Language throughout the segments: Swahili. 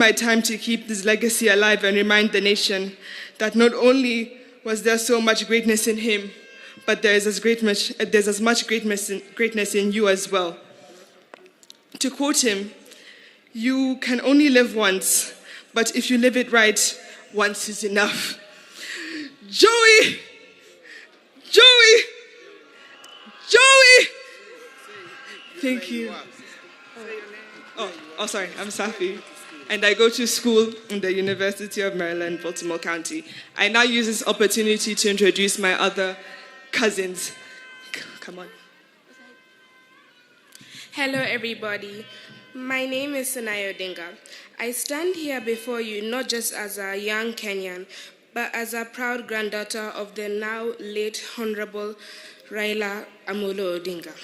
My time to keep this legacy alive and remind the nation that not only was there so much greatness in him, but there's as much greatness in you as well. To quote him, "You can only live once, but if you live it right, once is enough." Joey! Joey! Joey! Thank you. Oh, sorry, I'm Safi. And I go to school in the University of Maryland, Baltimore County. I now use this opportunity to introduce my other cousins. Come on. Hello, everybody. My name is Odinga. I stand here before you not just as a young Kenyan, but as a proud granddaughter of the now late Honorable Raila Amolo Odinga.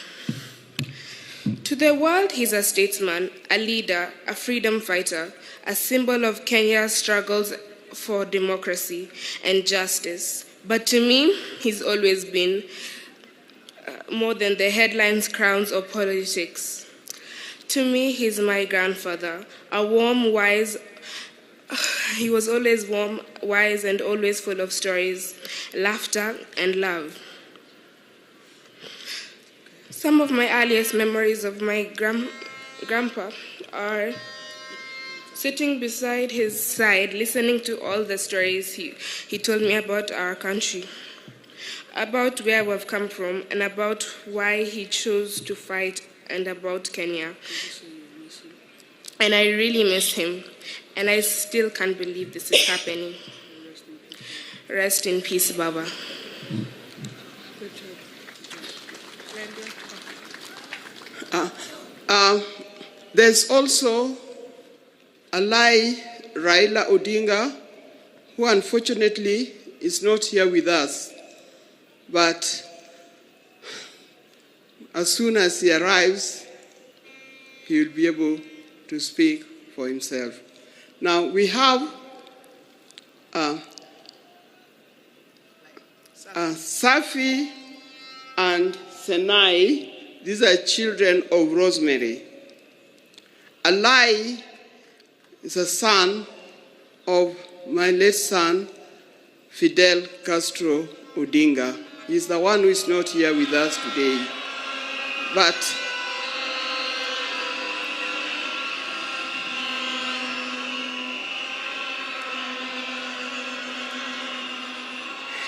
To the world, he's a statesman, a leader, a freedom fighter, a symbol of Kenya's struggles for democracy and justice. But to me, he's always been more than the headlines, crowns, or politics. To me, he's my grandfather, a warm, wise. He was always warm, wise, and always full of stories, laughter, and love. Some of my earliest memories of my grandpa are sitting beside his side, listening to all the stories he told me about our country, about where we've come from, and about why he chose to fight, and about Kenya. And I really miss him, and I still can't believe this is happening. Rest in peace, Baba. There's also Alai Raila Odinga, who unfortunately is not here with us. But as soon as he arrives, he will be able to speak for himself. Now we have Safi and Senai. These are children of Rosemary. Alai is a son of my late son, Fidel Castro Odinga. He's the one who is not here with us today. But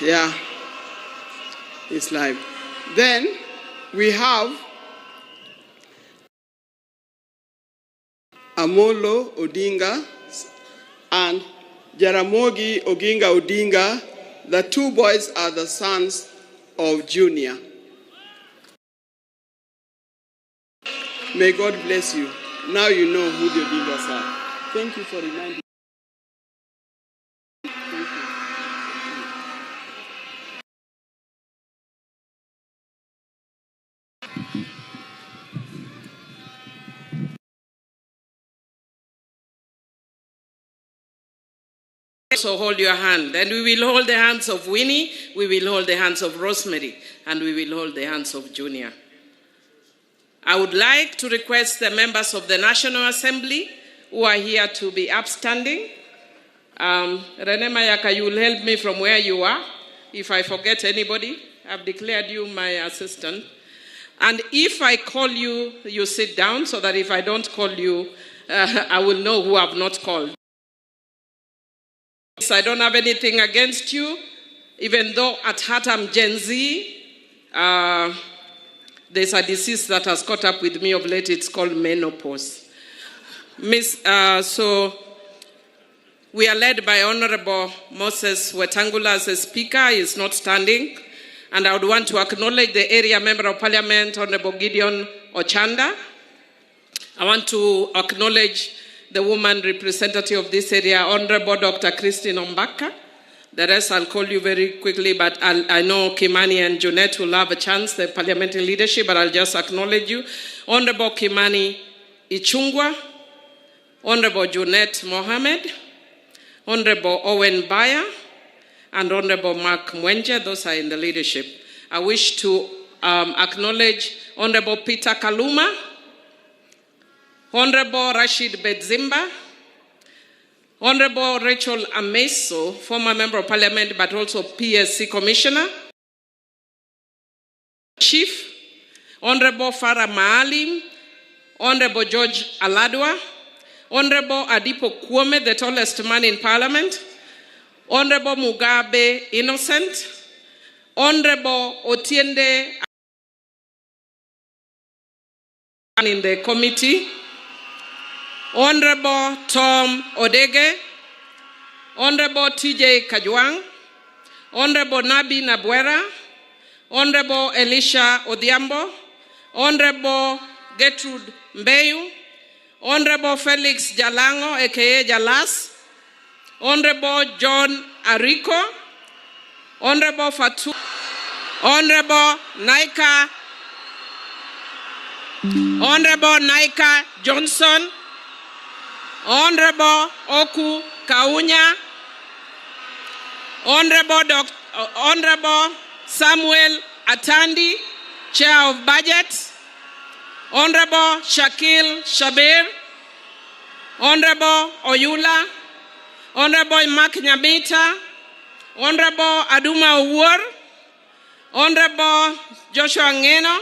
yeah, it's live. Then we have Amolo Odinga and Jaramogi Oginga Odinga. The two boys are the sons of Junior. May God bless you. Now you know who the Odingas are. Thank you for reminding me. So hold your hand, and we will hold the hands of Winnie, we will hold the hands of Rosemary, and we will hold the hands of Junior. I would like to request the members of the National Assembly who are here to be upstanding. Rene Mayaka, you will help me from where you are. If I forget anybody, I've declared you my assistant. And if I call you, you sit down, so that if I don't call you, I will know who I've not called. I don't have anything against you, even though at heart I'm Gen Z. There's a disease that has caught up with me of late. It's called menopause. So we are led by Honorable Moses Wetangula as a speaker. He is not standing. And I would want to acknowledge the area member of parliament, Honorable Gideon Ochanda. I want to acknowledge the woman representative of this area, Honorable Dr. Christine Ombaka. The rest I'll call you very quickly, but I know Kimani and Junet will have a chance, the parliamentary leadership, but I'll just acknowledge you. Honorable Kimani Ichungwa, Honorable Junet Mohammed, Honorable Owen Baya, and Honorable Mark Mwenje. Those are in the leadership. I wish to acknowledge Honorable Peter Kaluma, Honorable Rashid Bedzimba, Honorable Rachel Ameso, former Member of Parliament but also PSC Commissioner. Chief, Honorable Farah Maalim, Honorable George Aladwa, Honorable Adipo Kwame, the tallest man in Parliament, Honorable Mugabe Innocent, Honorable Otiende in the committee, Honorable Tom Odege, Honorable TJ Kajwang, Honorable Nabi Nabwera, Honorable Elisha Odhiambo, Honorable Gertrude Mbeyu, Honorable Felix Jalango, aka Jalas, Honorable John Ariko, Honorable Fatu, Honorable Naika Johnson, Honorable Oku Kaunya, Honorable Samuel Atandi, Chair of Budget, Honorable Shakil Shabir, Honorable Oyula, Honorable Mark Nyabita, Honorable Aduma Uwar, Honorable Joshua Ngeno,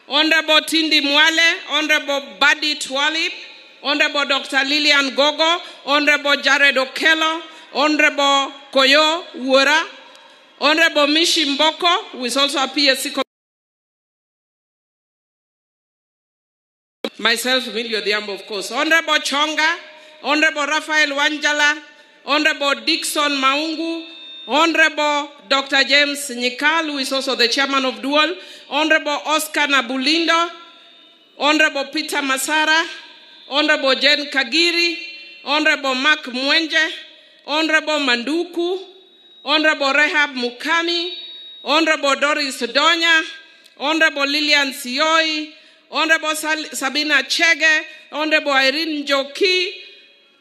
Honorable Tindi Mwale, Honorable Buddy Twalib, Honorable Dr. Lillian Gogo, Honorable Jared Okello, Honorable Koyo Uwara, Honorable Mishi Mboko, who is also a PSC. Myself, Emilio Odhiambo, of course. Honorable Chonga, Honorable Raphael Wanjala, Honorable Dixon Maungu, Honorable Dr. James Nyikal, who is also the chairman of Dual, Honorable Oscar Nabulindo, Honorable Peter Masara, Honorable Jen Kagiri, Honorable Mark Mwenje, Honorable Manduku, Honorable Rehab Mukami, Honorable Doris Donya, Honorable Lillian Sioi, Honorable Sabina Chege, Honorable Irene Njoki,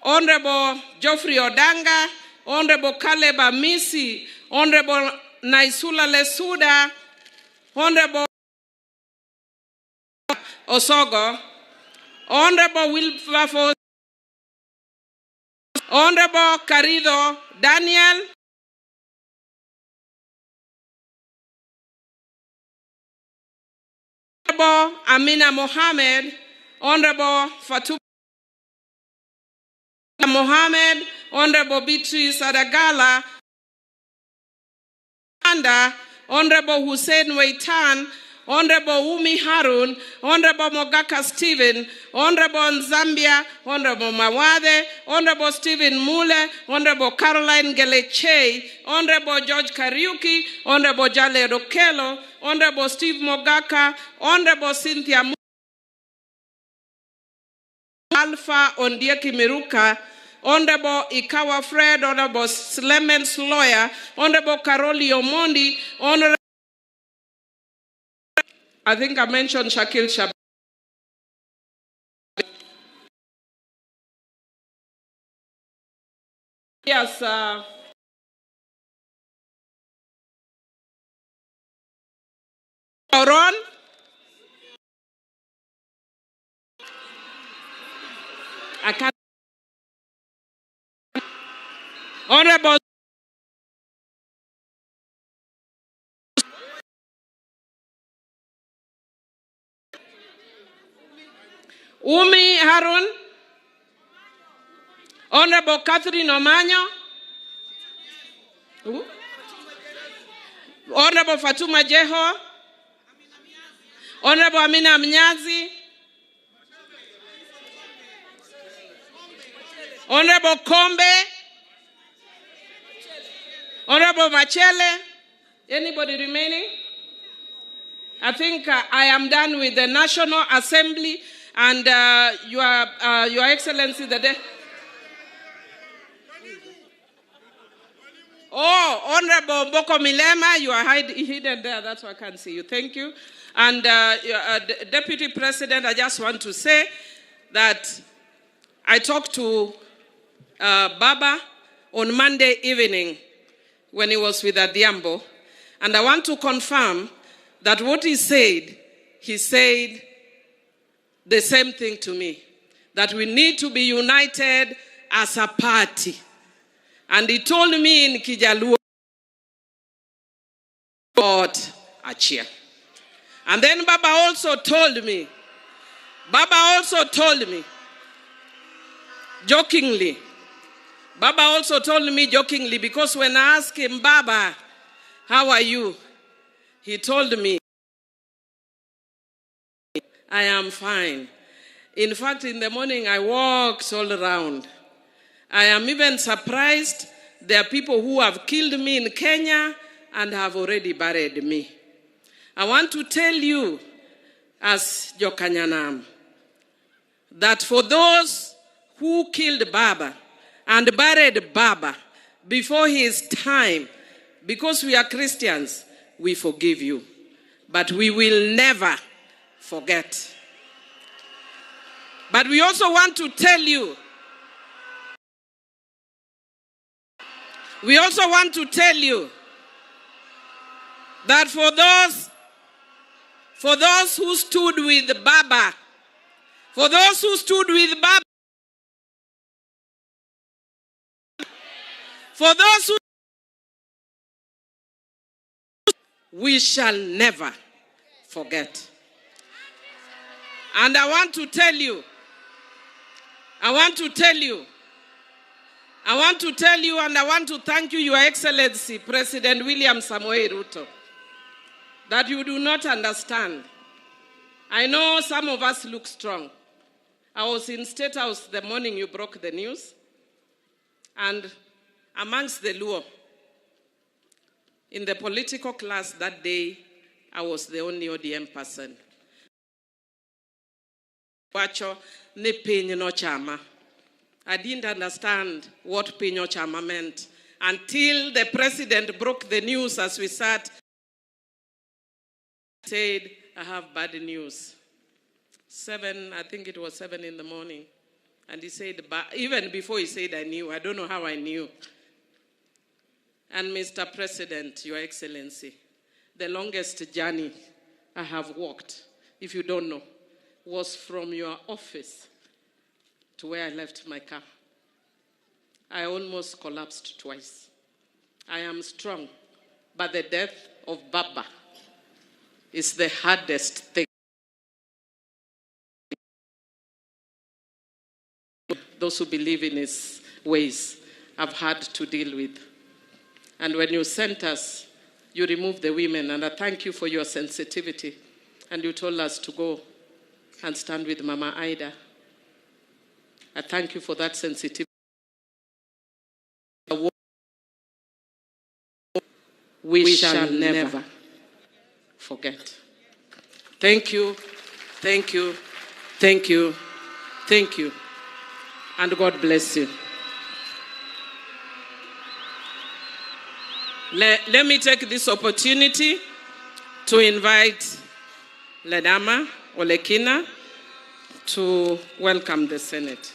Honorable Geoffrey Odanga, Honorable Caleb Amisi, Honorable Naisula Lesuda, Honorable Osogo, Honorable Wilberforce, Honorable Carido Daniel, Honorable Amina Mohammed, Honorable Fatou Mohammed, Honorable Beatrice Adagala, Honorable Hussein Weitan, Honorable Umi Harun, Honorable Mogaka Stephen, Honorable Zambia, Honorable Mawade, Honorable Stephen Mule, Honorable Caroline Geleche, Honorable George Kariuki, Honorable Jale Rokelo, Honorable Steve Mogaka, Honorable Cynthia Alpha Ondieki Miruka, Honorable Ikawa Fred, Honorable Clemens Lawyer, Honorable Karoli Omondi, Honorable, I think I mentioned Shakil Shab. Yes, Ron. I can't. Honorable Umi Harun, Honorable Catherine Omanyo, Honorable Fatuma Jeho, Honorable Amina Mnyazi, Honorable Kombe, Honorable Machele. Anybody remaining? I think I am done with the National Assembly and Your Excellency the day. Oh, Honorable Boko Milema, you are hidden there. That's why I can't see you. Thank you. And Deputy President, I just want to say that I talked to Baba on Monday evening when he was with Odhiambo, and I want to confirm that what he said the same thing to me, that we need to be united as a party. And he told me in Kijaluo, God, Achia. And then Baba also told me, jokingly, because when I asked him, Baba, how are you? He told me, I am fine. In fact, in the morning, I walked all around. I am even surprised there are people who have killed me in Kenya and have already buried me. I want to tell you, as Jokanyanam, that for those who killed Baba and buried Baba before his time, because we are Christians, we forgive you. But we will never forget. But we also want to tell you, that for those who stood with Baba, we shall never forget. And I want to tell you, and I want to thank you, Your Excellency, President William Samoei Ruto, that you do not understand. I know some of us look strong. I was in State House the morning you broke the news, and amongst the Luo, in the political class that day, I was the only ODM person. Wacho ne piny no chama. I didn't understand what piny no chama meant until the president broke the news as we sat. Said, I have bad news. I think it was 7 in the morning. And he said, even before he said I knew, I don't know how I knew. And Mr. President, Your Excellency, the longest journey I have walked, if you don't know, was from your office to where I left my car. I almost collapsed twice. I am strong, but the death of Baba is the hardest thing. Those who believe in his ways have had to deal with. And when you sent us, you removed the women, and I thank you for your sensitivity. And you told us to go and stand with Mama Ida. I thank you for that sensitivity. We shall never forget. Thank you, thank you, thank you, thank you, and God bless you. Let me take this opportunity to invite Ledama Olekina to welcome the Senate.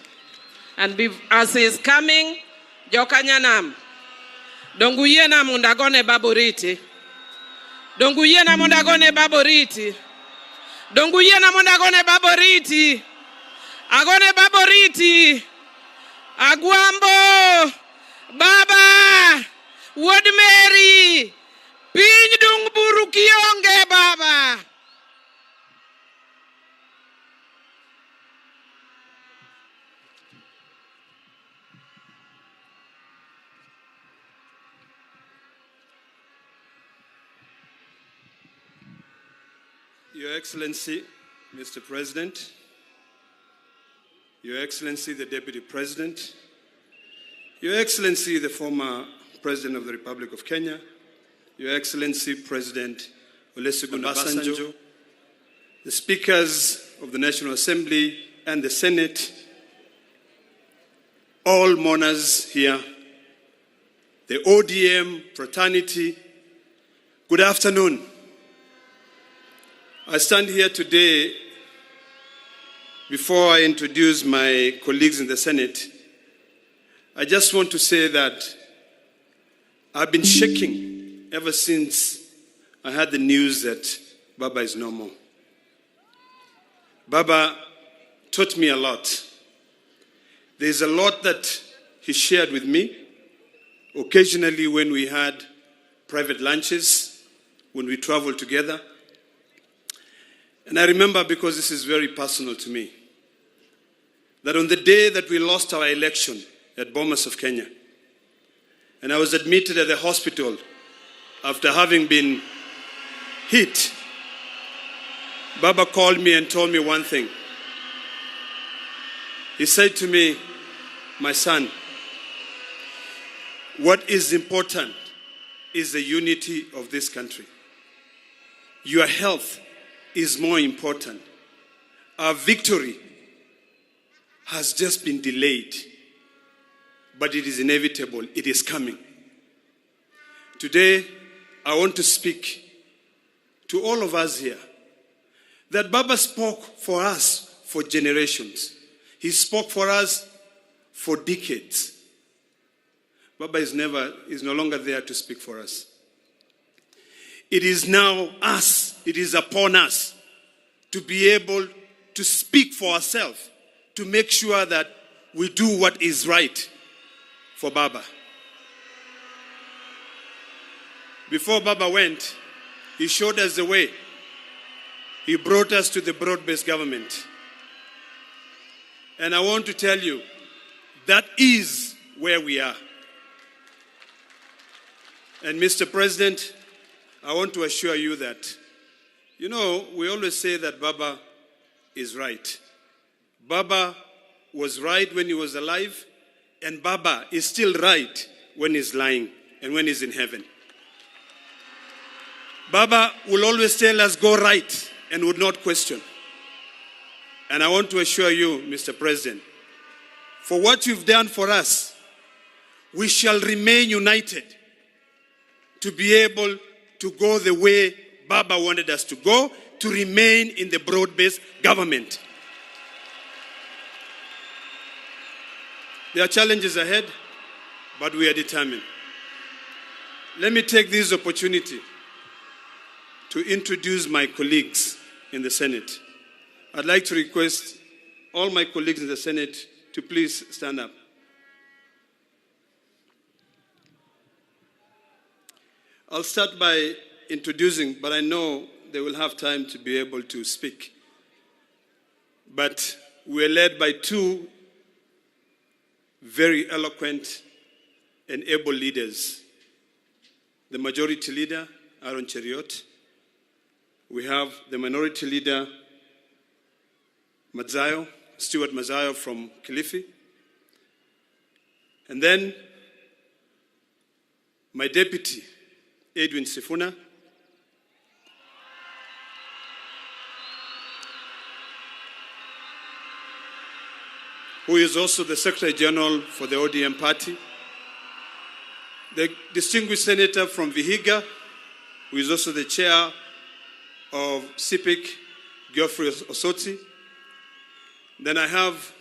And as he is coming, Jokanyanam, Donguyena mundagone baboriti. Donguyena mundagone baboriti. Donguyena mundagone baboriti. Agone baboriti. Aguambo. Baba. Wood Mary. Piny dung buru kionge Baba. Your Excellency, Mr. President, Your Excellency, the Deputy President, Your Excellency, the former President of the Republic of Kenya, Your Excellency, President Olusegun Obasanjo, the Speakers of the National Assembly and the Senate, all mourners here, the ODM fraternity, good afternoon. I stand here today, before I introduce my colleagues in the Senate, I just want to say that I've been shaking ever since I heard the news that Baba is no more. Baba taught me a lot. There's a lot that he shared with me, occasionally when we had private lunches, when we traveled together. And I remember, because this is very personal to me, that on the day that we lost our election at Bomas of Kenya, and I was admitted at the hospital after having been hit, Baba called me and told me one thing. He said to me, "My son, what is important is the unity of this country. Your health is more important. Our victory has just been delayed, but it is inevitable. It is coming." Today, I want to speak to all of us here that Baba spoke for us for generations. He spoke for us for decades. Baba is no longer there to speak for us. It is now us, it is upon us to be able to speak for ourselves, to make sure that we do what is right for Baba. Before Baba went, he showed us the way. He brought us to the broad-based government. And I want to tell you, that is where we are. And Mr. President, I want to assure you that, we always say that Baba is right. Baba was right when he was alive, and Baba is still right when he's lying and when he's in heaven. Baba will always tell us, go right, and would not question. And I want to assure you, Mr. President, for what you've done for us, we shall remain united to be able to go the way Baba wanted us to go, to remain in the broad-based government. There are challenges ahead, but we are determined. Let me take this opportunity to introduce my colleagues in the Senate. I'd like to request all my colleagues in the Senate to please stand up. I'll start by introducing, but I know they will have time to be able to speak. But we're led by two very eloquent and able leaders. The majority leader, Aaron Cheriot. We have the minority leader, Stuart Mazayo from Kilifi. And then my deputy, Edwin Sifuna. Who is also the Secretary General for the ODM party. The distinguished senator from Vihiga, who is also the chair of CIPIC, Geoffrey Osotsi. Then I have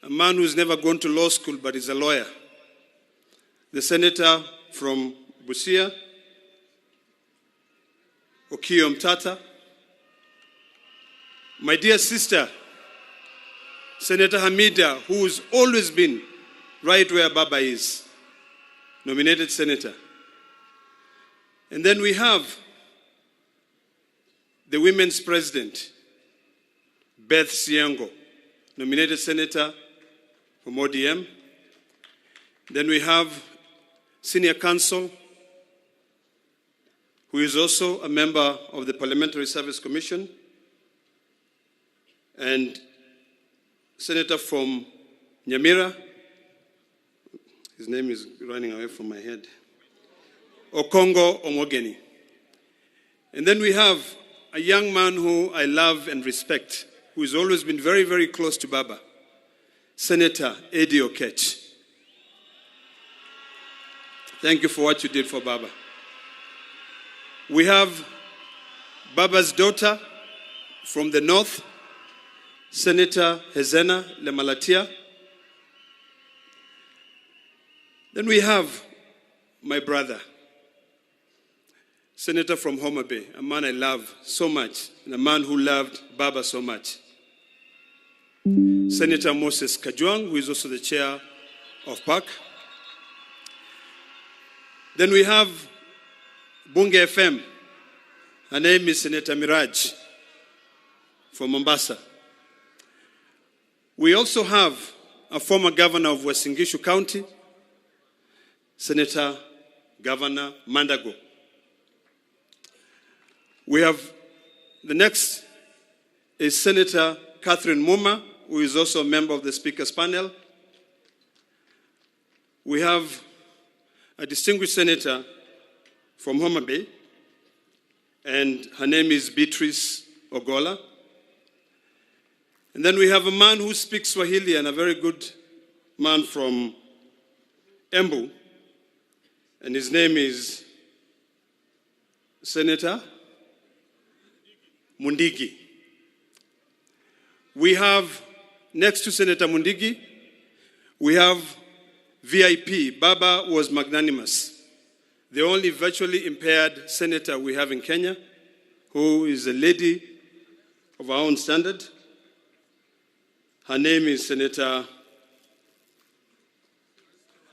a man who's never gone to law school but is a lawyer. The senator from Busia, Okiya Mtata. My dear sister, Senator Hamida, who has always been right where Baba is, nominated senator. And then we have the women's president, Beth Siango, nominated senator from ODM. Then we have senior counsel, who is also a member of the Parliamentary Service Commission, and senator from Nyamira, his name is running away from my head, Okongo Omogeni. And then we have a young man who I love and respect, who has always been very, very close to Baba, Senator Eddie Okech. Thank you for what you did for Baba. We have Baba's daughter from the north, Senator Hezena Lemalatia. Then we have my brother, Senator from Homa Bay, a man I love so much, and a man who loved Baba so much. Senator Moses Kajwang, who is also the chair of PAC. Then we have Bunge FM. Her name is Senator Miraj from Mombasa. We also have a former governor of Uasin Gishu County, Senator Governor Mandago. We have, the next is Senator Catherine Muma, who is also a member of the Speaker's panel. We have a distinguished senator from Homa Bay, and her name is Beatrice Ogola. And then we have a man who speaks Swahili, and a very good man from Embu, and his name is Senator Mundigi. We have, next to Senator Mundigi, we have VIP. Baba was magnanimous. The only virtually impaired senator we have in Kenya, who is a lady of our own standard. Her name is Senator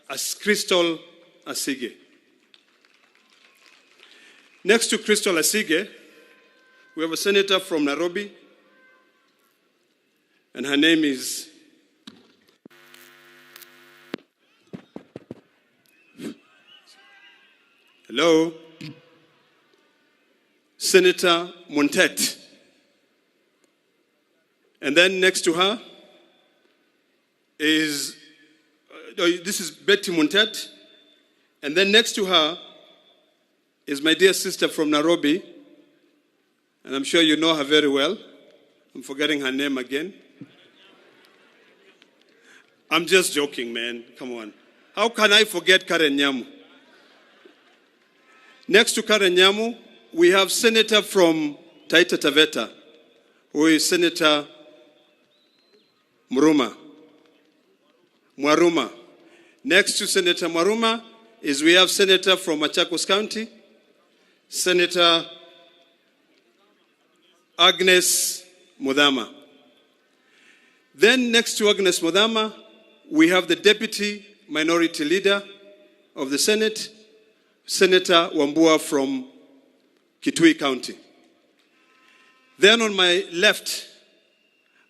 Crystal Asige. Next to Crystal Asige, we have a senator from Nairobi, and her name is Senator Montet. And then next to her is, this is Betty Montet. And then next to her is my dear sister from Nairobi, and I'm sure you know her very well. I'm forgetting her name again. I'm just joking, man. Come on. How can I forget Karen Nyamu? Next to Karen Nyamu, we have Senator from Taita Taveta, who is Senator Mwaruma. Next to Senator Mwaruma is we have Senator from Machakos County, Senator Agnes Mudhama. Then next to Agnes Mudhama, we have the Deputy Minority Leader of the Senate, Senator Wambua from Kitui County. Then on my left,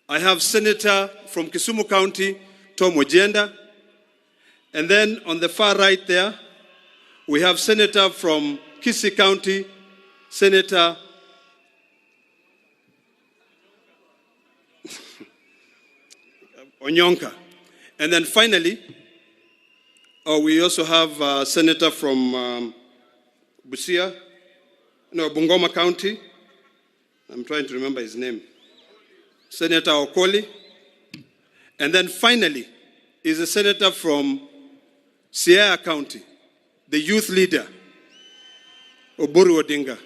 I have Senator from Kisumu County, Tom Ojenda. And then on the far right there, we have Senator from Kisii County, Senator Onyonka. And then finally, we also have a senator from Bungoma County. I'm trying to remember his name. Senator Okoli. And then finally is a senator from Sierra County, the youth leader, Odinga.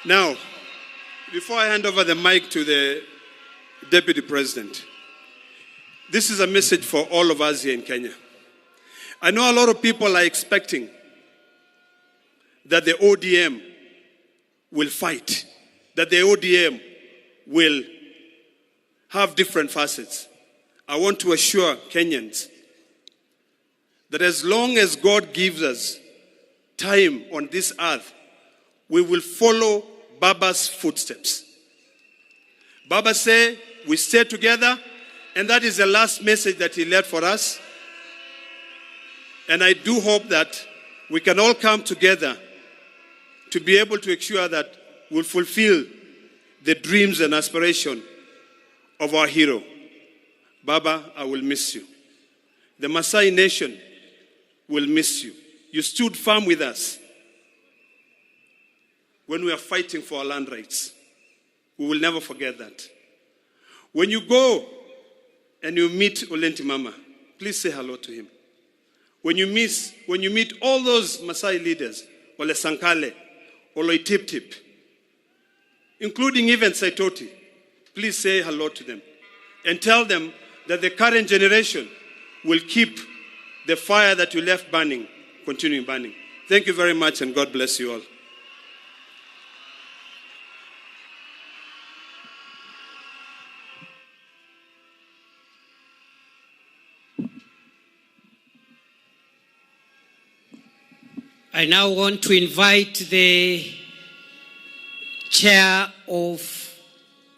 Now, before I hand over the mic to the Deputy President, this is a message for all of us here in Kenya. I know a lot of people are expecting that the ODM will fight, that the ODM will have different facets. I want to assure Kenyans that as long as God gives us time on this earth, we will follow Baba's footsteps. Baba said, we stay together, and that is the last message that he left for us. And I do hope that we can all come together to be able to ensure that we'll fulfill the dreams and aspirations of our hero. Baba, I will miss you. The Maasai nation will miss you. You stood firm with us when we are fighting for our land rights. We will never forget that. When you go and you meet Olenti Mama, please say hello to him. When you meet all those Maasai leaders, Ole Sankale, Ole Tip, including even Saitoti, please say hello to them and tell them that the current generation will keep the fire that you left burning, continuing burning. Thank you very much, and God bless you all. I now want to invite the Chair of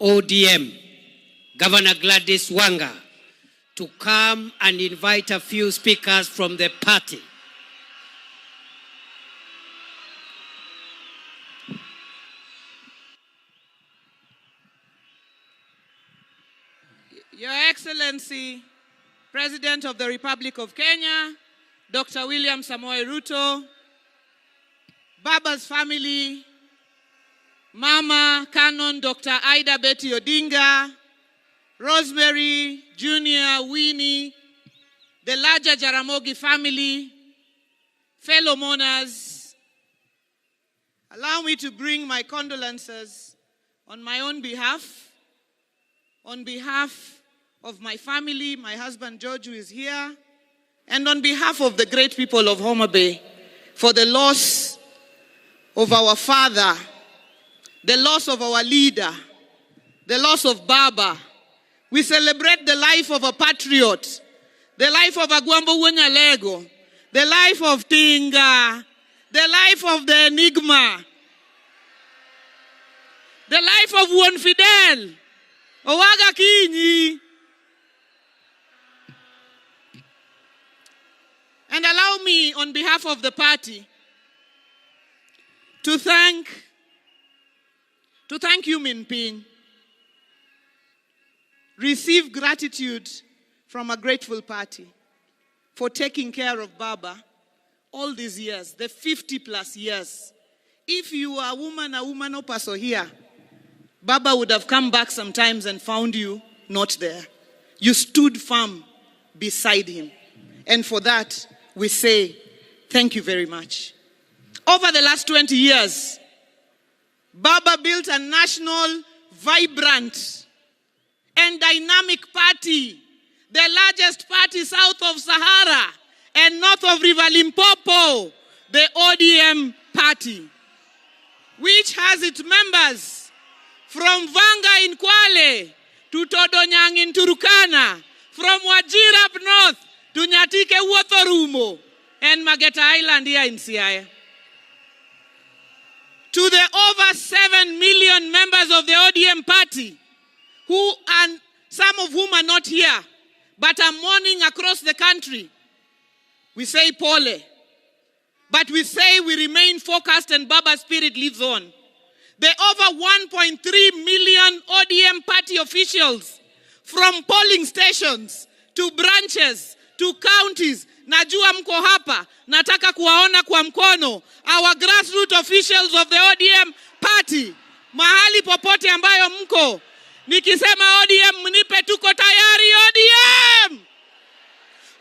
ODM, Governor Gladys Wanga, to come and invite a few speakers from the party. Your Excellency, President of the Republic of Kenya, Dr. William Samoei Ruto, Baba's family, Mama Canon Dr. Ida Betty Odinga, Rosemary, Junior, Winnie, the larger Jaramogi family, fellow mourners, allow me to bring my condolences on my own behalf, on behalf of my family, my husband George, who is here, and on behalf of the great people of Homa Bay, for the loss of our father, the loss of our leader, the loss of Baba. We celebrate the life of a patriot, the life of Agwambo Wunyalego, the life of Tinga, the life of the Enigma, the life of Juan Fidel, Owaga Kinyi. And allow me, on behalf of the party, to thank you, Min Ping. Receive gratitude from a grateful party for taking care of Baba all these years, the 50 plus years. If you are a woman or person here, Baba would have come back sometimes and found you not there. You stood firm beside him. And for that, we say, thank you very much. Over the last 20 years, Baba built a national, vibrant, and dynamic party, the largest party south of Sahara and north of River Limpopo, the ODM party, which has its members from Vanga in Kwale to Todonyang in Turkana, from Wajir up north to Nyatike Uothorumo and Mageta Island here in Siaya. To the over 7 million members of the ODM party, who and some of whom are not here, but are mourning across the country, we say pole. But we say we remain focused and Baba's spirit lives on. The over 1.3 million ODM party officials, from polling stations to branches to counties, najua mko hapa, nataka kuwaona kwa mkono, our grassroots officials of the ODM party, mahali popote ambayo mko, nikisema ODM mnipe tuko tayari. ODM!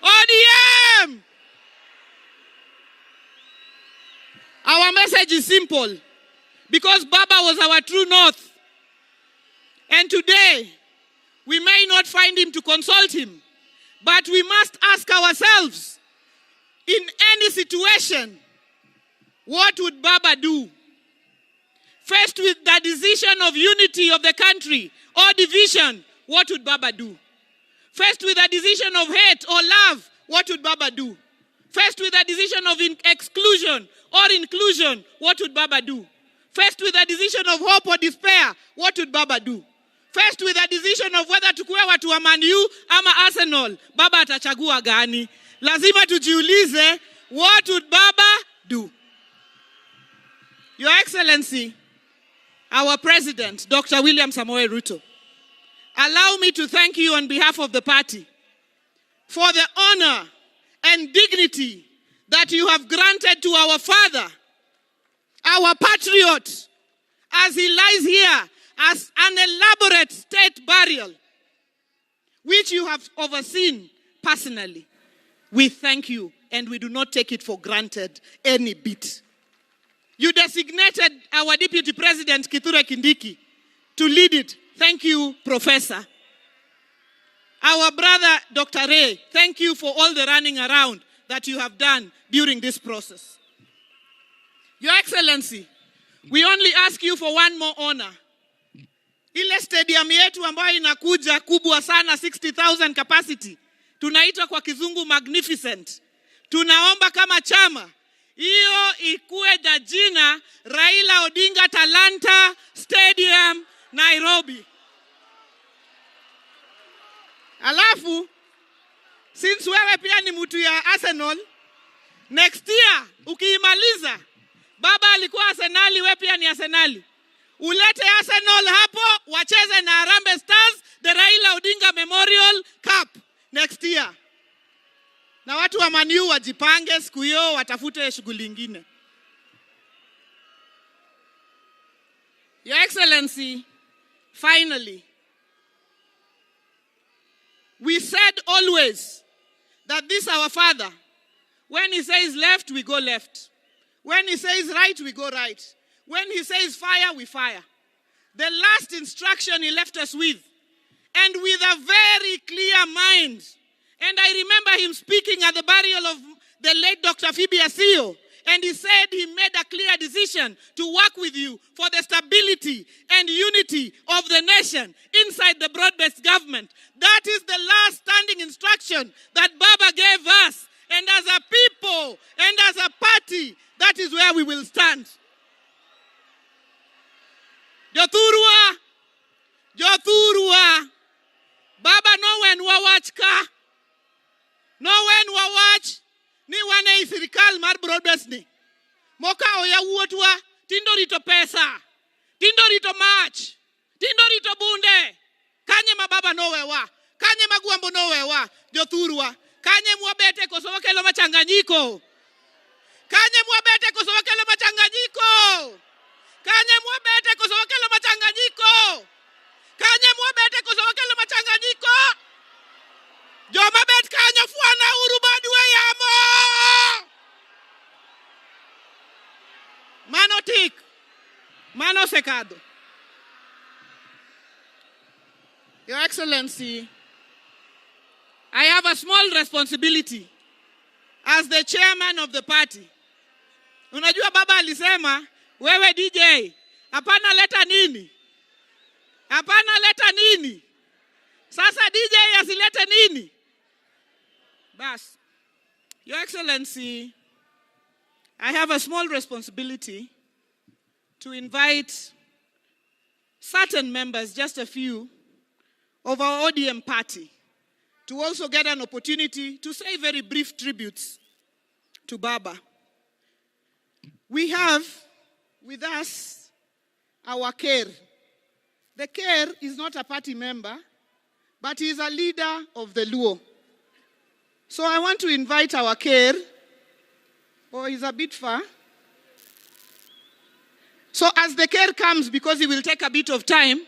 ODM! Our message is simple, because Baba was our true north. And today, we may not find him to consult him, but we must ask ourselves, in any situation, what would Baba do? Faced with the decision of unity of the country or division, what would Baba do? Faced with a decision of hate or love, what would Baba do? Faced with a decision of exclusion or inclusion, what would Baba do? Faced with a decision of hope or despair, what would Baba do? Faced with a decision of whether tukue watu wa Man U ama Arsenal, Baba atachagua gani? Lazima tujiulize, what would Baba do? Your Excellency, our President, Dr. William Samoei Ruto, allow me to thank you on behalf of the party for the honor and dignity that you have granted to our father, our patriot, as he lies here as an elaborate state burial, which you have overseen personally. We thank you, and we do not take it for granted any bit. You designated our Deputy President, Kithure Kindiki, to lead it. Thank you, Professor. Our brother, Dr. Ray, thank you for all the running around that you have done during this process. Your Excellency, we only ask you for one more honor. Ile stadium yetu ambayo inakuja kubwa sana, 60,000 capacity, tunaita kwa kizungu magnificent. Tunaomba kama chama, hiyo ikuwe na jina Raila Odinga Talanta Stadium Nairobi. Alafu, since wewe pia ni mtu ya Arsenal, next year ukiimaliza, baba alikuwa Arsenali, wewe pia ni Arsenali. Ulete Arsenal hapo, wacheze na Harambee Stars, the Raila Odinga Memorial Cup next year. Na watu wa Man U wajipange siku hiyo, watafute shughuli nyingine. Your Excellency, finally, we said always that this our father, when he says left, we go left. When he says right, we go right. When he says fire, we fire. The last instruction he left us with, and with a very clear mind. And I remember him speaking at the burial of the late Dr. Phoebe Asio, and he said he made a clear decision to work with you for the stability and unity of the nation inside the broad-based government. That is the last standing instruction that Baba gave us. And as a people and as a party, that is where we will stand. Jothurwa, Jothurwa, Baba no when wawach ka, no when wawach, ni wane isirikal mar broadbased ni. Moka oya wuotwa, tindo rito pesa, tindo rito mach, tindo rito bunde. Kanye ma baba no wewa, kanye ma gwambo no wewa, Jothurwa. Kanye mwabete koso wakelo machanganyiko. Kanye mwabete koso wakelo machanganyiko. Kanye mwabete koso wakelo machanganyiko. Kanye mwabete koso wakelo machanganyiko. Joma bet kanye fuana urubadwe yamo. Mano tik. Mano sekado. Your Excellency, I have a small responsibility as the chairman of the party. Unajua baba alisema, wewe DJ, hapana leta nini? Hapana leta nini? Sasa DJ asilete nini? Bas. Your Excellency, I have a small responsibility to invite certain members, just a few, of our ODM party, to also get an opportunity to say very brief tributes to Baba. We have with us our Kerr. The Kerr is not a party member, but he is a leader of the Luo. So I want to invite our Kerr, he's a bit far. So as the Kerr comes, because he will take a bit of time,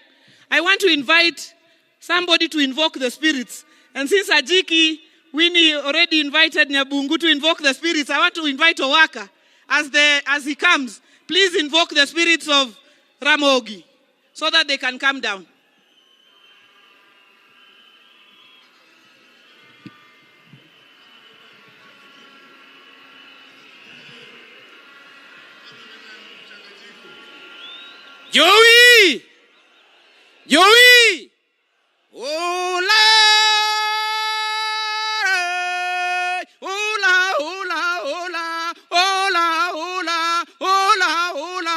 I want to invite somebody to invoke the spirits. And since Ajiki, Winnie already invited Nyabungu to invoke the spirits, I want to invite Owaka as he comes. Please invoke the spirits of Ramogi so that they can come down. Joey! Joey! Hola! Hola, hola, hola, hola, hola, hola,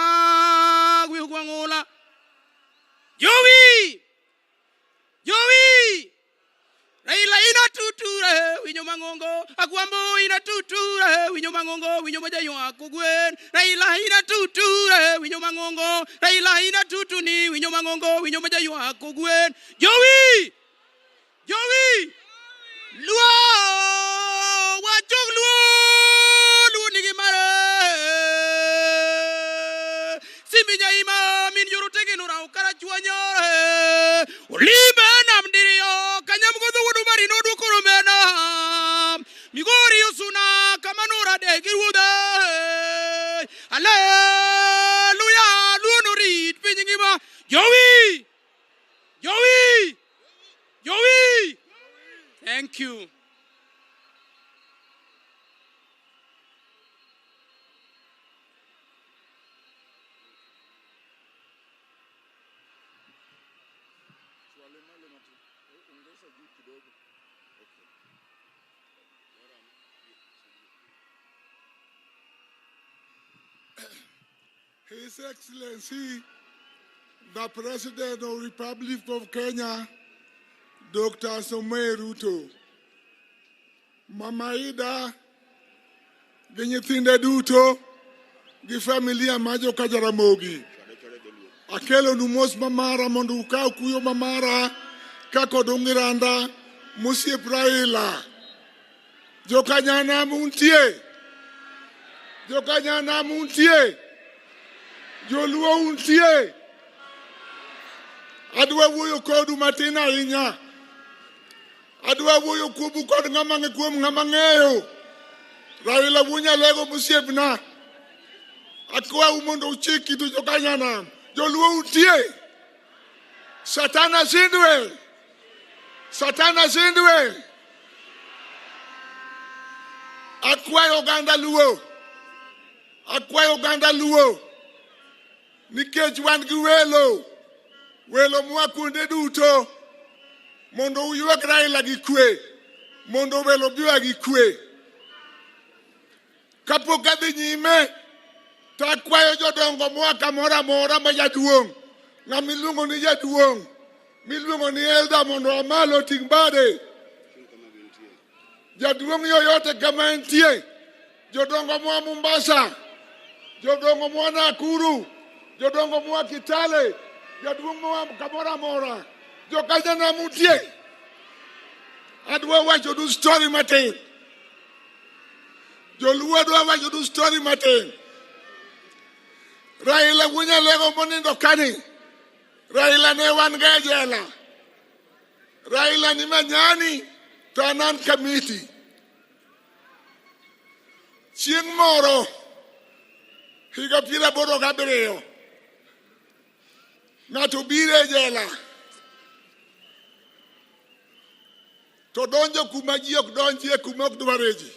hola, hola. Joey! Joey! Raila ina tuture, winyo mangongo, agwambo ina tuture, winyo mangongo, winyo majayo akugwen. Raila ina tuture, winyo mangongo, Raila ina tutuni, winyo mangongo, winyo majayo akugwen. Joey! Joey! Luo! Wachok luo! Luo nigi mare! Siminya ima min yuru tegi nura ukara chuanyore. Ulime namdirio kanyam godu wudu mari nodu kurumena. Migori usuna kamanura degi wuda. Hallelujah! Luo nurit pinyingima. Joey! Joey! Joey! Thank you. His Excellency, the President of the Republic of Kenya, Dr. Samoei Ruto, Mama Ida, gi nyithinde duto, gi familia majo Kajaramogi. Akelo nu mos mamara mondo ukaw kuyo mamara kako dungiranda musiep Raila. Jokanyana muntie. Jokanyana muntie. Joluo untie. Adwa wuoyo kodu matin ahinya. Adwa wuoyo kuomu kod ng'ama kuom ng'ama ng'eyo. Raila wuonya lego musiepna. Akwa mondo uchiki tu jokanyana. Joluo untie. Satana zindwe. Satana zindwe. Akwayo oganda luo. Akwayo oganda luo. Nikech wan gi welo. Welo mwa kuonde duto. Mondo uyuak Raila gi kwe. Mondo welo biwa gi kwe. Kapok adhi nyime, to akwayo jodongo mwa kamora mora ma jaduong'. Ng'ama iluongo ni jaduong'. Miluongo ni elda mondo amalo ting' bade. Jaduong' yoyote kama entie. Jodongo mwa Mombasa. Jodongo mwa Nakuru. Jodongo mwa Kitale. Jaduong' mwa kamora mora. Jokanyana mutie. Adwa wacho du story matin. Joluo adwa wacho du story matin. Raila wuonya lego monindo kani. Raila ne wan ga jela. Raila ni manyani to anan kamiti. Chieng' moro higa 87 ng'ato biro e jela. To donjo kuma ji ok donjie kuma ok dware ji.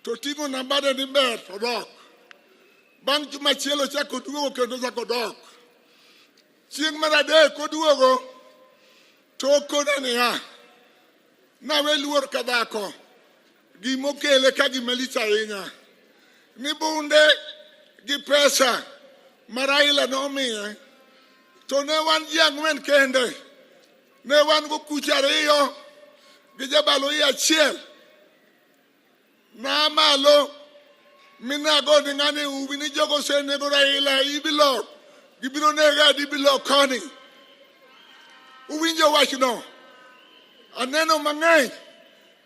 To ting'o nambane ni ber to dok. Bang' juma achiel ochako duogo kendo ochako dok. Chieng' mar adek oduogo to okona niya, nawe luor ka dhako. Gimokele ka gima lich ahinya. Ni bunde gi pesa ma Raila nomiye. To ne wan ji ang'wen kende. Ne wan go kucha ariyo gi jabalo achiel. Na malo minago ni ng'ani uwi ni jogo senego Raila ibilo. Gibiro nega dibilo koni. Uwinjo wachno. Aneno mang'eny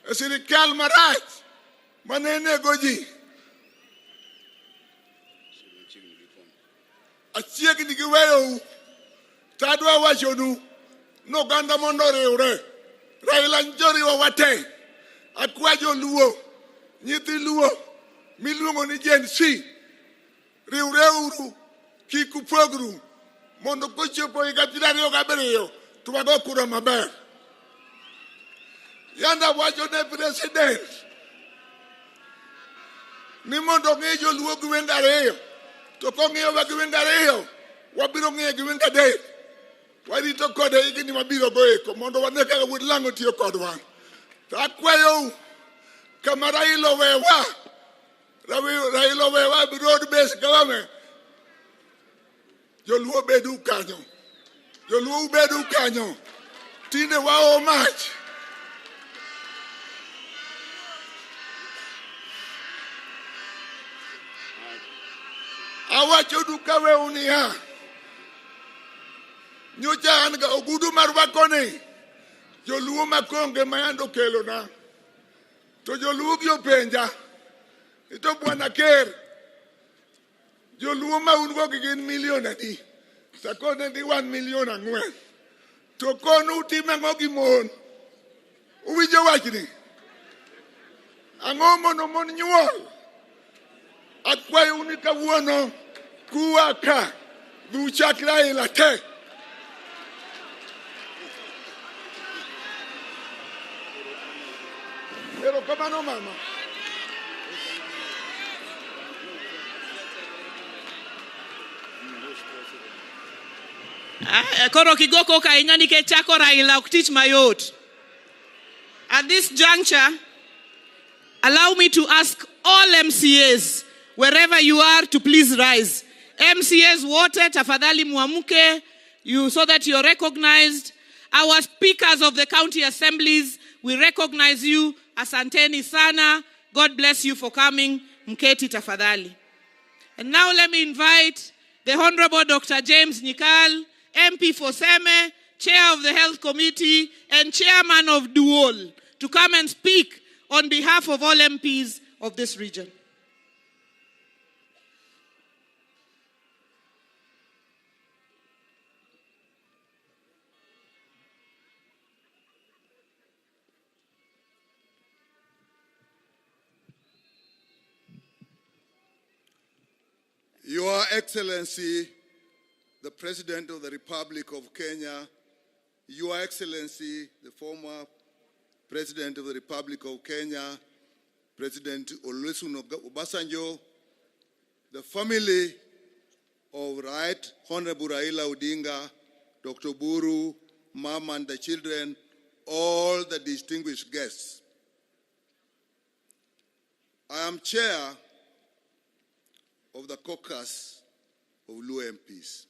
e sirikal marach manenego ji. Achiegni gi weyo tadwa wachonu noganda mondo riwre. Raila njoriwa wate. Akwa joluo. Nyithi luo. Miluongo ni Gen Z. Riwre uru. Kik upogru. Mondo kochopo higa 27 to wago kura maber. Yanda wacho ne president. Ni mondo ng'e joluo gi wenge ariyo. To kong'iyowa gi wenge ariyo, wabiro ng'iye gi wenge adek. Warito kode higni mabiro goeko mondo wane kaka wuod lang'o tiyo kodwa. To akwayo kama Raila owewa. Raila owewa broad based government. Joluo bedu kanyo. Joluo bedu kanyo. Tinde wao mach. Awacho duka we unia. Nyocha an ga ogudu mar wakoni. Joluo makonge mayando kelo na. To joluo gi openja. Ito bwana ker. Joluo ma ungo gi gin milion adi. Sakone di 1 million ang'wen. To konu utime ang'o gi mon. Uwinjo wachni. Ang'o mono mon nyuol. Akwayo uni kawuono kuwa ka duchak Raila te. Pero kamano mama. Koro kigoko ka inyani ke chako Raila ok tich mayot. At this juncture, allow me to ask all MCAs, wherever you are, to please rise. MCAs wote, tafadhali muamuke, so that you're recognized. Our speakers of the county assemblies, we recognize you. Asanteni sana. God bless you for coming. Mketi tafadhali. And now let me invite the Honorable Dr. James Nyikal, MP for Seme, Chair of the Health Committee, and Chairman of Duol, to come and speak on behalf of all MPs of this region. Your Excellency, the President of the Republic of Kenya, Your Excellency, the former President of the Republic of Kenya, President Olusegun Obasanjo, the family of Right Honorable Raila Odinga, Dr. Buru, Mom and the children, all the distinguished guests. I am chair of the caucus of Luo MPs.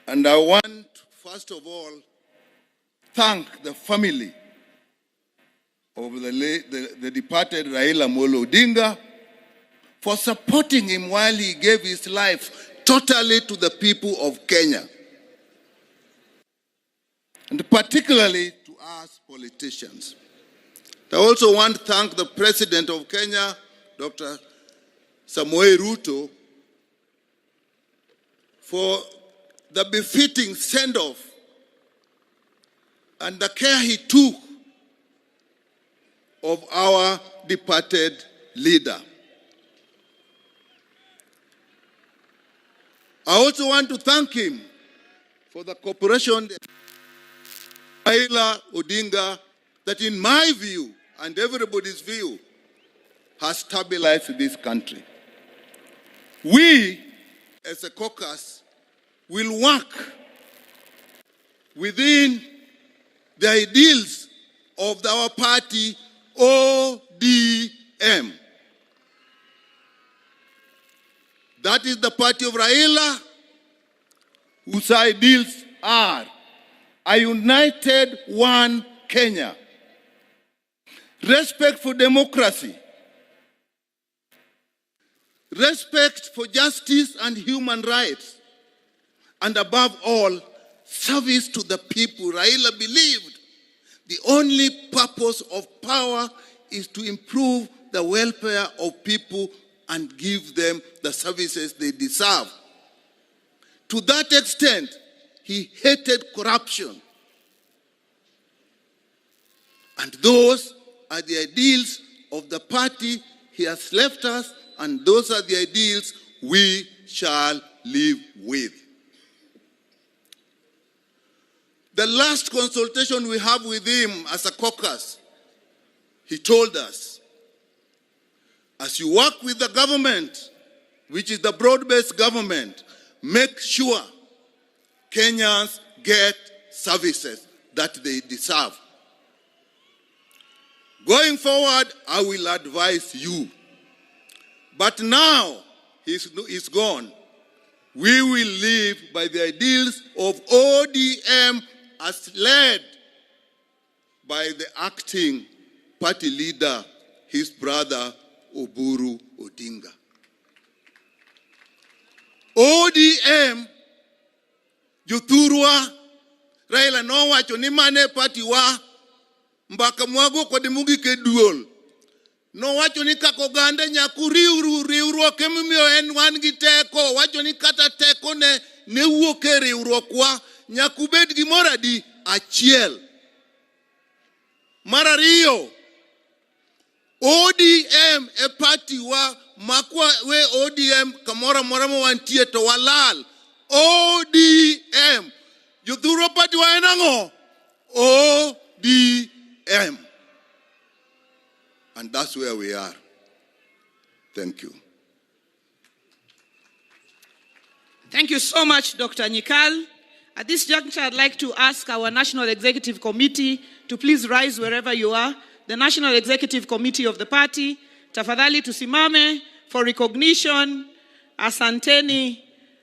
And I want, first of all, thank the family of the departed Raila Molo Odinga for supporting him while he gave his life totally to the people of Kenya. And particularly to us politicians. I also want to thank the President of Kenya, Dr. Samoei Ruto, for the befitting send-off and the care he took of our departed leader. I also want to thank him for the cooperation Raila Odinga, that in my view and everybody's view has stabilized this country. We, as a caucus, will work within the ideals of our party, ODM. That is the party of Raila, whose ideals are a united one Kenya, respect for democracy, respect for justice and human rights, and above all, service to the people. Raila believed the only purpose of power is to improve the welfare of people and give them the services they deserve. To that extent, he hated corruption. And those are the ideals of the party he has left us, and those are the ideals we shall live with. The last consultation we have with him as a caucus, he told us, as you work with the government, which is the broad-based government, make sure Kenyans get services that they deserve. Going forward, I will advise you. But now he's gone. We will live by the ideals of ODM as led by the acting party leader, his brother, Oburu Odinga. ODM, Juthurwa, Raila no wacho ni mane party wa, mbaka mwago kod mugi duol. No wacho ni kako ganda nyaku riwruok emimiyo en wan gi teko. Wacho ni kata teko ne wuok e riwruok wa nyaku bed gi moradi achiel. Mar ariyo, ODM e party wa makwa we ODM kamora mora mo wantie to walal. ODM Juthurwa party wa enango ODM. And that's where we are. Thank you. Thank you so much, Dr. Nyikal. At this juncture, I'd like to ask our National Executive Committee to please rise wherever you are. The National Executive Committee of the party, tafadhali tusimame for recognition. Asanteni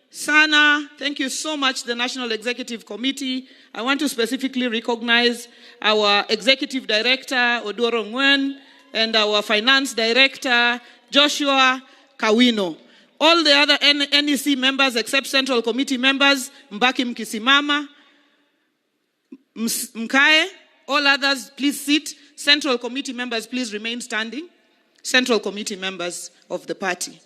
sana. Thank you so much, the National Executive Committee. I want to specifically recognize our Executive Director, Odoro Ngwen, and our Finance Director, Joshua Kawino. All the other NEC members except Central Committee members, Mbaki Mkisimama, Mkae, all others please sit. Central Committee members please remain standing. Central Committee members of the party.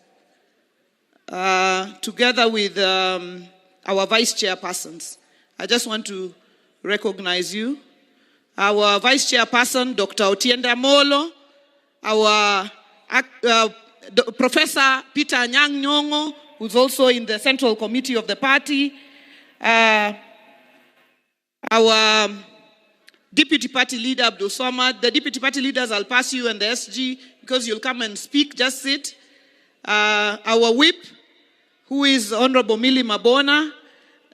Together with our Vice Chairpersons. I just want to recognize you. Our Vice Chairperson, Dr. Otienda Molo, our Professor Peter Anyang' Nyong'o, who's also in the Central Committee of the party, our Deputy Party Leader, Abdul Somad. The Deputy Party Leaders, I'll pass you and the SG because you'll come and speak, just sit. Our Whip, who is Honorable Millie Mabona,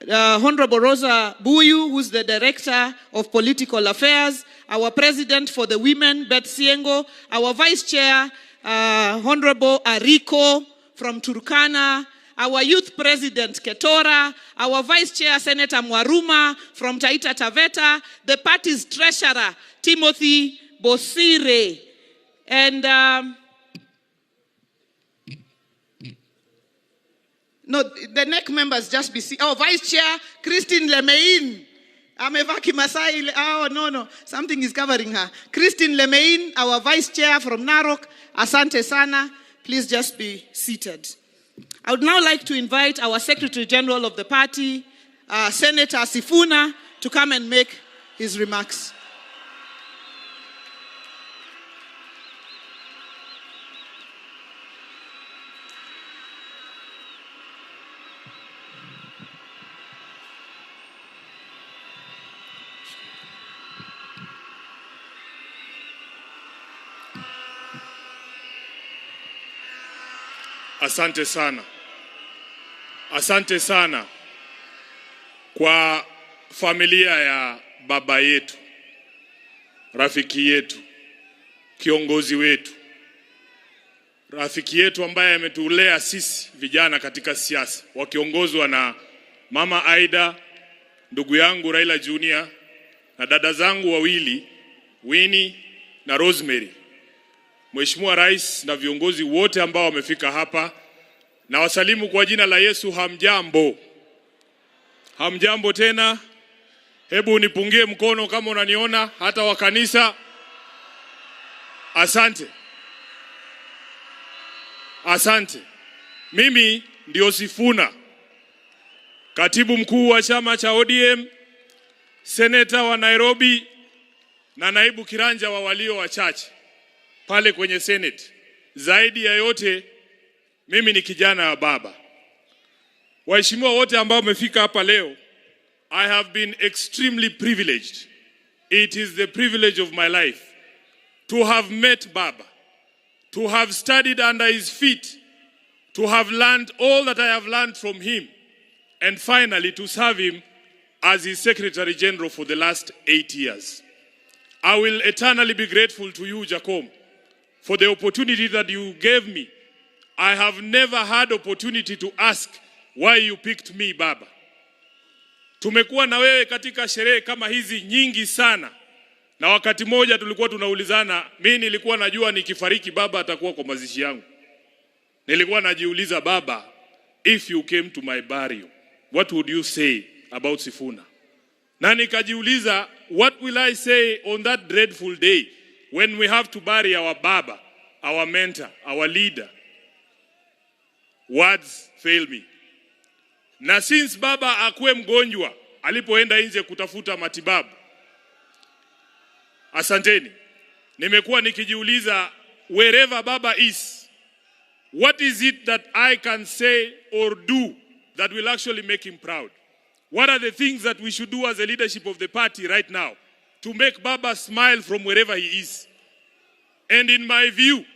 Honorable Rosa Buyu, who's the Director of Political Affairs, our President for the Women, Beth Siengo, our Vice Chair, Honorable Ariko from Turkana, our Youth President Ketora, our Vice Chair Senator Mwaruma from Taita Taveta, the party's Treasurer Timothy Bosire, and no, the NEC members just be seen. Oh, Vice Chair Christine Lemein. Amevaki Masai. Oh, no. Something is covering her. Christine Lemein, our Vice Chair from Narok. Asante Sana. Please just be seated. I would now like to invite our Secretary General of the party, Senator Sifuna, to come and make his remarks. Asante sana. Asante sana kwa familia ya baba yetu, rafiki yetu, kiongozi wetu, rafiki yetu ambaye ametulea sisi vijana katika siasa, wakiongozwa na Mama Aida, ndugu yangu Raila Junior, na dada zangu wawili, Winnie na Rosemary. Mheshimiwa Rais na viongozi wote ambao wamefika hapa, na wasalimu kwa jina la Yesu. Hamjambo. Hamjambo tena. Hebu nipungie mkono kama unaniona, hata wa kanisa. Asante. Asante. Mimi ndio Sifuna, katibu mkuu wa chama cha ODM, seneta wa Nairobi na naibu kiranja wa walio wachache pale kwenye Senate. Zaidi ya yote, mimi ni kijana wa baba. Waheshimiwa wote ambao wamefika hapa leo, I have been extremely privileged. It is the privilege of my life to have met Baba, to have studied under his feet, to have learned all that I have learned from him, and finally to serve him as his Secretary General for the last 8 years. I will eternally be grateful to you, Jacob, for the opportunity that you gave me. I have never had opportunity to ask why you picked me, Baba. Tumekuwa na wewe katika sherehe kama hizi nyingi sana. Na wakati moja tulikuwa tunaulizana, mimi nilikuwa najua nikifariki Baba atakuwa kwa mazishi yangu. Nilikuwa najiuliza, Baba, if you came to my burial, what would you say about Sifuna? Na nikajiuliza, what will I say on that dreadful day when we have to bury our Baba, our mentor, our leader? Words fail me. Na since Baba akuwe mgonjwa, alipoenda nje kutafuta matibabu, asanteni, nimekuwa nikijiuliza, wherever Baba is, what is it that I can say or do that will actually make him proud? What are the things that we should do as a leadership of the party right now to make Baba smile from wherever he is? And in my view,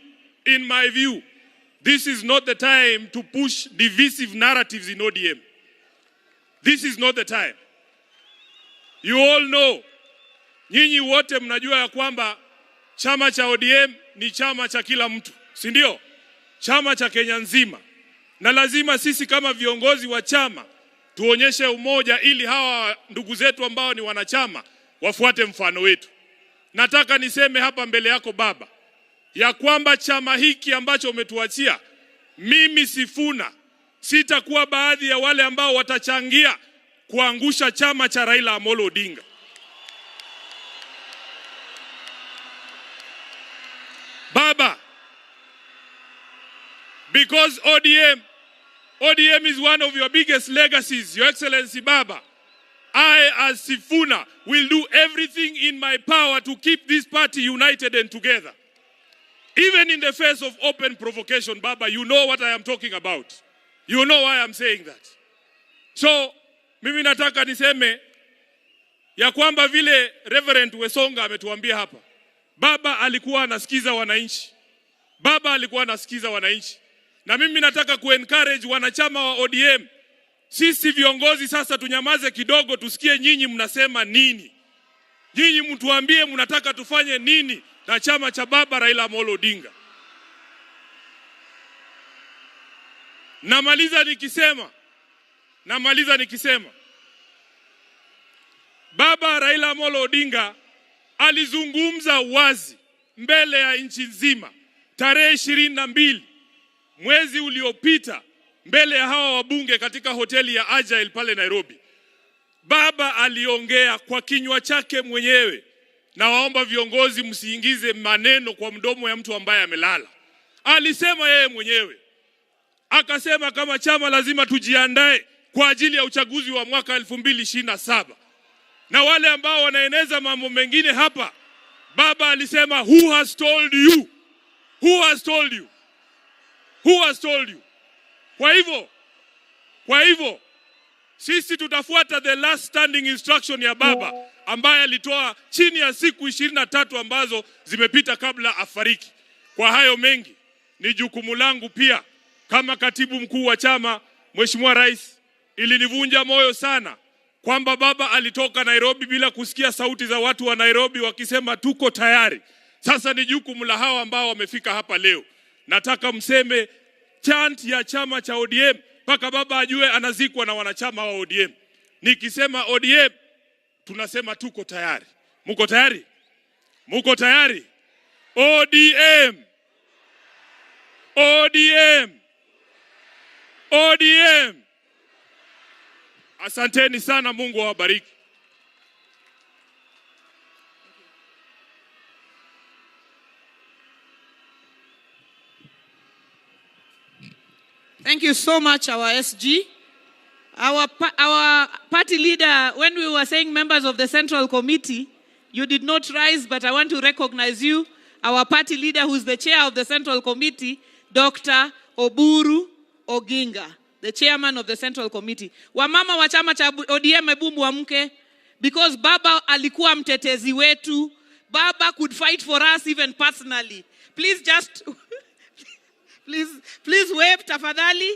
this is not the time to push divisive narratives in ODM. This is not the time. You all know, nyinyi wote mnajua ya kwamba chama cha ODM ni chama cha kila mtu, si ndio? chama cha Kenya nzima, na lazima sisi kama viongozi wa chama tuonyeshe umoja ili hawa ndugu zetu ambao ni wanachama wafuate mfano wetu. Nataka niseme hapa mbele yako baba, ya kwamba chama hiki ambacho umetuachia, mimi Sifuna sitakuwa baadhi ya wale ambao watachangia kuangusha chama cha Raila Amolo Odinga. Baba, because ODM is one of your biggest legacies, Your Excellency Baba. I, as Sifuna, will do everything in my power to keep this party united and together. Even in the face of open provocation, Baba, you know what I am talking about. You know why I'm saying that. So, mimi nataka niseme ya kwamba vile Reverend Wesonga ametuambia hapa, Baba alikuwa anasikiza wananchi. Baba alikuwa anasikiza wananchi. Na mimi nataka kuencourage wanachama wa ODM. Sisi viongozi sasa tunyamaze kidogo, tusikie nyinyi mnasema nini. Nyinyi mtuambie mnataka tufanye nini na chama cha Baba Raila Amolo Odinga. Namaliza nikisema Baba Raila Amolo Odinga alizungumza wazi mbele ya nchi nzima tarehe 22 mwezi uliopita mbele ya hawa wabunge katika hoteli ya Agile pale Nairobi. Baba aliongea kwa kinywa chake mwenyewe, na waomba viongozi msiingize maneno kwa mdomo ya mtu ambaye amelala. Alisema yeye mwenyewe, akasema kama chama lazima tujiandae kwa ajili ya uchaguzi wa mwaka 2027. Na wale ambao wanaeneza mambo mengine hapa, Baba alisema, who has told you? Who has told you? Who has told you? Kwa hivyo sisi tutafuata the last standing instruction ya Baba ambaye alitoa chini ya siku 23 ambazo zimepita kabla afariki. Kwa hayo mengi, ni jukumu langu pia kama katibu mkuu wa chama, Mheshimiwa Rais, ilinivunja moyo sana kwamba Baba alitoka Nairobi bila kusikia sauti za watu wa Nairobi wakisema tuko tayari. Sasa ni jukumu la hao ambao wamefika hapa leo. Nataka mseme chant ya chama cha ODM mpaka Baba ajue anazikwa na wanachama wa ODM. Nikisema ODM, tunasema tuko tayari. Muko tayari? Muko tayari? ODM! ODM! ODM! Asanteni sana, Mungu awabariki. Thank you so much, our SG. Our party leader, when we were saying members of the Central Committee, you did not rise, but I want to recognize you. Our party leader, who is the chair of the Central Committee, Dr. Oburu Oginga, the chairman of the Central Committee. Wamama wa chama cha ODM ebu muamke, because Baba alikuwa mtetezi wetu. Baba could fight for us even personally. Please just... Please wave tafadhali.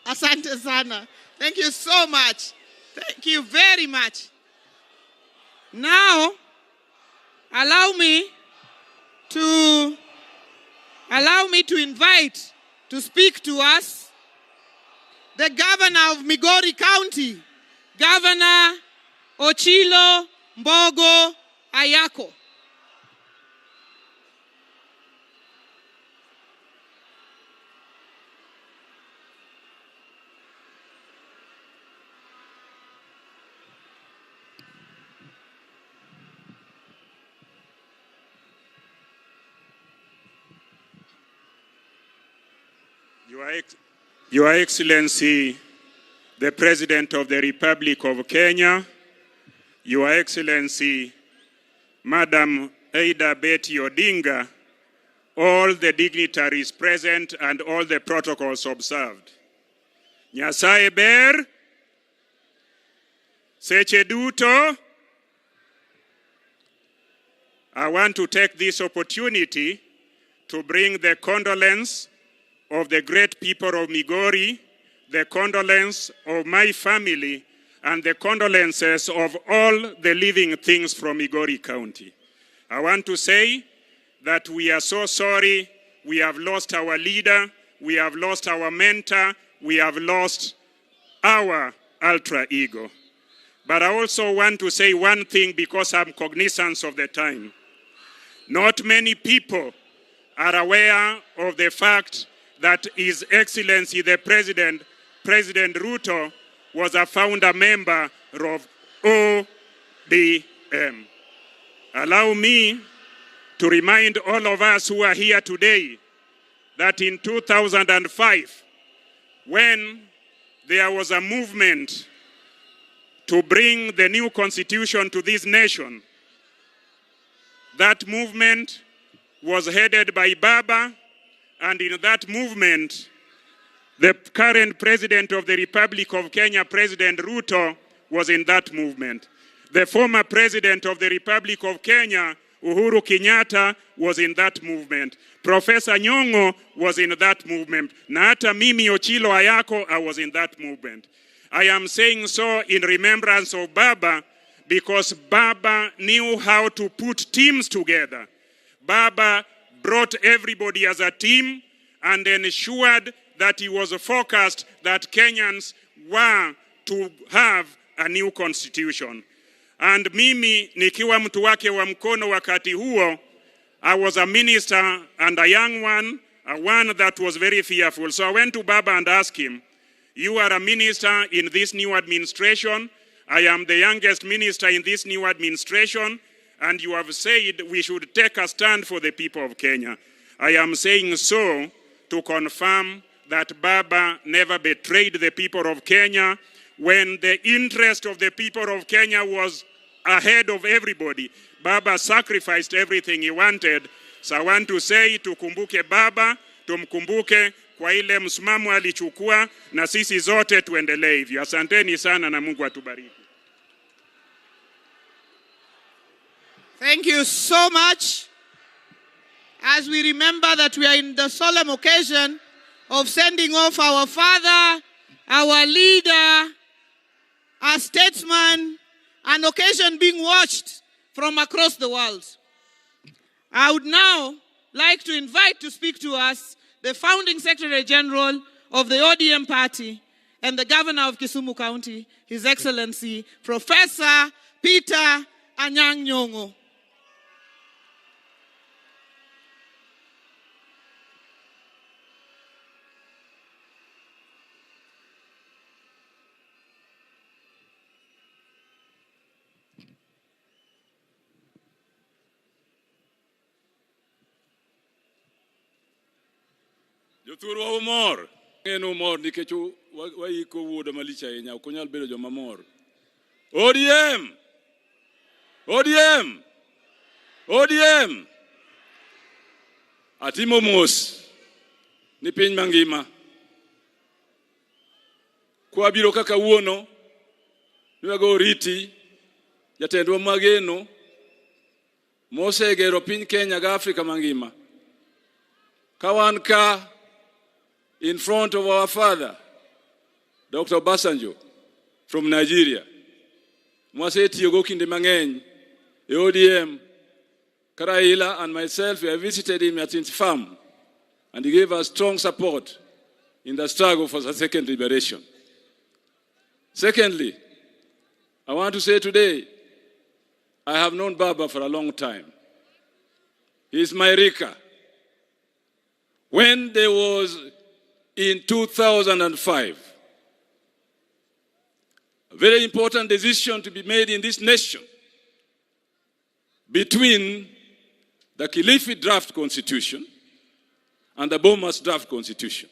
Asante sana. Thank you so much. Thank you very much. Now, allow me to invite to speak to us the governor of Migori County, Governor Ochilo Mbogo Ayako. Your Excellency, the President of the Republic of Kenya, Your Excellency, Madam Ada Betty Odinga, all the dignitaries present and all the protocols observed. Nyasaye ber, seche duto. I want to take this opportunity to bring the condolence of the great people of Migori, the condolence of my family, and the condolences of all the living things from Migori County. I want to say that we are so sorry we have lost our leader, we have lost our mentor, we have lost our alter ego. But I also want to say one thing because I'm cognizant of the time. Not many people are aware of the fact that His Excellency the President Ruto, was a founder member of ODM. Allow me to remind all of us who are here today that in 2005, when there was a movement to bring the new constitution to this nation, that movement was headed by Baba, and in that movement, the current President of the Republic of Kenya, President Ruto, was in that movement. The former President of the Republic of Kenya, Uhuru Kenyatta, was in that movement. Professor Nyong'o was in that movement. Na hata mimi Ochilo Ayako, I was in that movement. I am saying so in remembrance of Baba, because Baba knew how to put teams together. Baba brought everybody as a team and ensured that he was focused that Kenyans were to have a new constitution. And mimi nikiwa mtu wake wa mkono wakati huo, I was a minister and a young one, a one that was very fearful. So I went to Baba and asked him, you are a minister in this new administration. I am the youngest minister in this new administration. And you have said we should take a stand for the people of Kenya. I am saying so to confirm that Baba never betrayed the people of Kenya when the interest of the people of Kenya was ahead of everybody. Baba sacrificed everything he wanted. So I want to say, tukumbuke Baba, tumkumbuke kwa ile msimamo alichukua, na sisi zote tuendelee hivyo. Asanteni sana na Mungu atubariki. Thank you so much. As we remember that we are in the solemn occasion of sending off our father, our leader, our statesman, an occasion being watched from across the world. I would now like to invite to speak to us the founding Secretary General of the ODM party and the Governor of Kisumu County, His Excellency Professor Peter Anyang' Nyong'o. Jothurwa umor. Ng'eno umor nikech waiko wuoda malich ahinya, ok onyal bedo joma mor. ODM! ODM! ODM! Atimo mos ni piny mangima. Kwa biro kaka wuono, niwago riti, jatendwa mageno, mosegero piny Kenya ga Afrika mangima. Kawanka in front of our father, Dr. Basanjo, from Nigeria. Mwaseti yogo kinde mang'eny, ODM, Karaila and myself, we have visited him at his farm, and he gave us strong support in the struggle for the second liberation. Secondly, I want to say today, I have known Baba for a long time. He is my Rika. When there was, in 2005, a very important decision to be made in this nation between the Kilifi draft constitution and the Bomas draft constitution.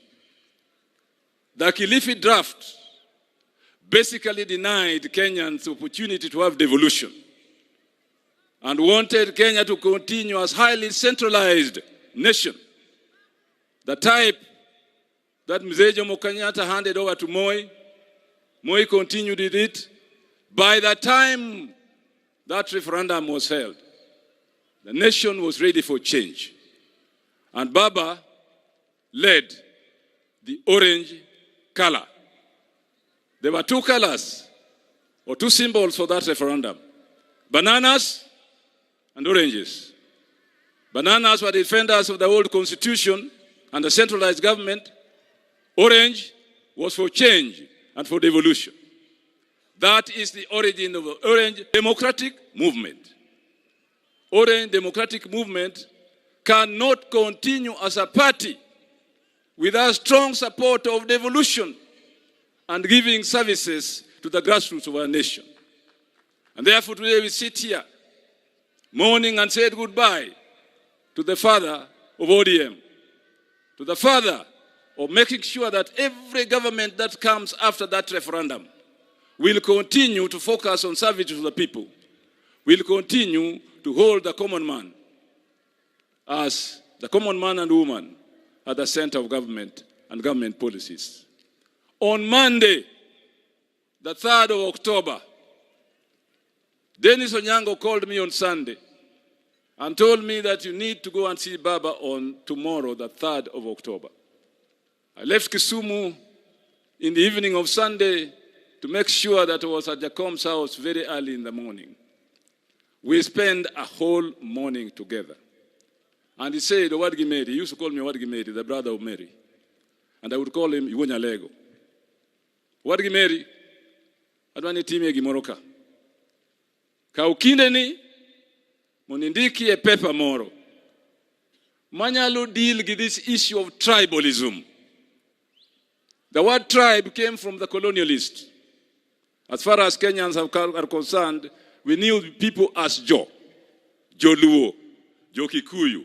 The Kilifi draft basically denied Kenyans the opportunity to have devolution and wanted Kenya to continue as highly centralized nation. The type that Mzee Jomo Kenyatta handed over to Moi, Moi continued with it. By the time that referendum was held, the nation was ready for change. And Baba led the orange color. There were two colors, or two symbols for that referendum: bananas and oranges. Bananas were defenders of the old constitution and the centralized government. Orange was for change and for devolution. That is the origin of the Orange Democratic Movement. Orange Democratic Movement cannot continue as a party without strong support of devolution and giving services to the grassroots of our nation. And therefore today we sit here mourning and said goodbye to the father of ODM, to the father of making sure that every government that comes after that referendum will continue to focus on service to the people, will continue to hold the common man as the common man and woman at the center of government and government policies. On Monday, the 3rd of October, Dennis Onyango called me on Sunday and told me that you need to go and see Baba on tomorrow, the 3rd of October. I left Kisumu in the evening of Sunday to make sure that I was at Jacom's house very early in the morning. We spent a whole morning together. And he said, Owadgi Mary, he used to call me Owadgi Mary, the brother of Mary. And I would call him Iwonya Lego. Owadgi Mary, adwani time gimoroka. Kaukinde ni, monindiki e pepa moro. Manyalo deal with this issue of tribalism. The word tribe came from the colonialists. As far as Kenyans are concerned, we knew people as Jo, Joluo, Jokikuyu,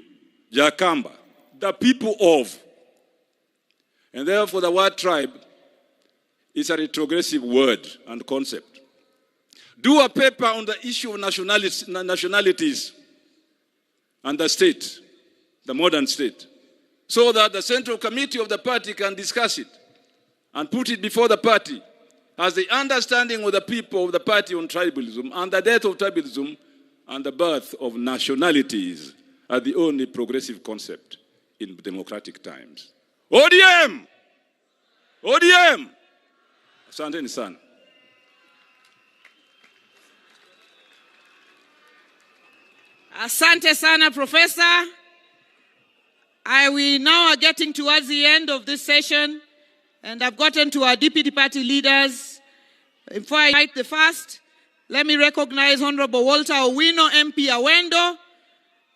Jakamba, the people of. And therefore the word tribe is a retrogressive word and concept. Do a paper on the issue of nationalities and the state, the modern state, so that the central committee of the party can discuss it and put it before the party as the understanding of the people of the party on tribalism and the death of tribalism and the birth of nationalities are the only progressive concept in democratic times. ODM! ODM! Asanteni sana. Asante sana, Professor. We now are getting towards the end of this session, and I've gotten to our deputy party leaders. Before I invite the first, let me recognize Honorable Walter Owino, MP Awendo,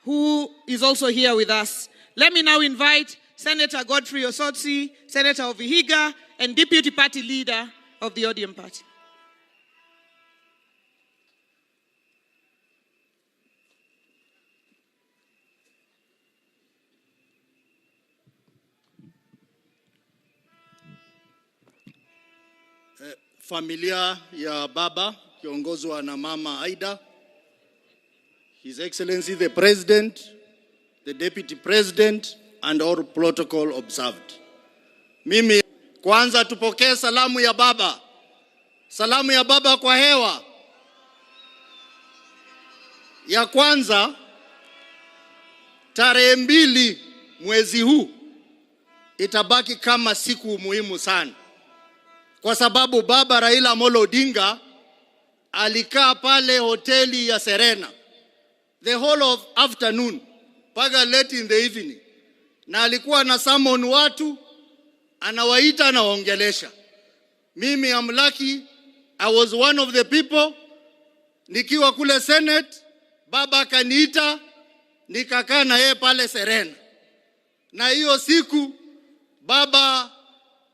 who is also here with us. Let me now invite Senator Godfrey Osotsi, Senator of Vihiga, and deputy party leader of the ODM party. Familia ya baba kiongozwa na mama Aida, His Excellency the President, the Deputy President, and all protocol observed. Mimi kwanza tupokee salamu ya baba. Salamu ya baba kwa hewa. Ya kwanza, tarehe 2 mwezi huu itabaki kama siku muhimu sana. Kwa sababu baba Raila Amolo Odinga alikaa pale hoteli ya Serena the whole of afternoon mpaka late in the evening, na alikuwa na summon watu, anawaita, anawaongelesha. Mimi am lucky, I was one of the people. Nikiwa kule Senate, baba akaniita, nikakaa na yeye pale Serena. Na hiyo siku baba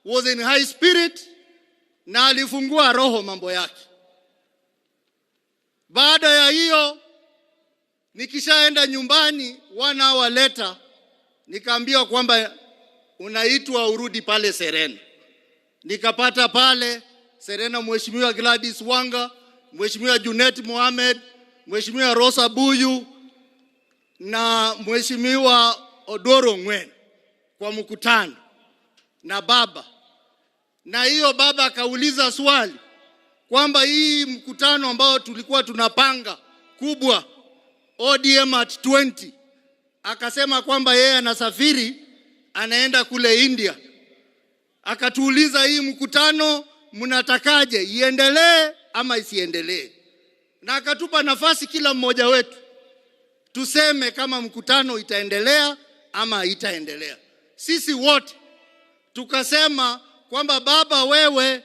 was in high spirit na alifungua roho mambo yake. Baada ya hiyo nikishaenda nyumbani 1 hour later nikaambiwa kwamba unaitwa urudi pale Serena. Nikapata pale Serena Mheshimiwa Gladys Wanga, Mheshimiwa Junet Mohamed, Mheshimiwa Rosa Buyu na Mheshimiwa Odoro Ngwen kwa mkutano na baba. Na hiyo baba akauliza swali kwamba hii mkutano ambao tulikuwa tunapanga kubwa ODM at 20, akasema kwamba yeye anasafiri anaenda kule India. Akatuuliza hii mkutano mnatakaje, iendelee ama isiendelee? Na akatupa nafasi kila mmoja wetu tuseme kama mkutano itaendelea ama haitaendelea. Sisi wote tukasema kwamba baba wewe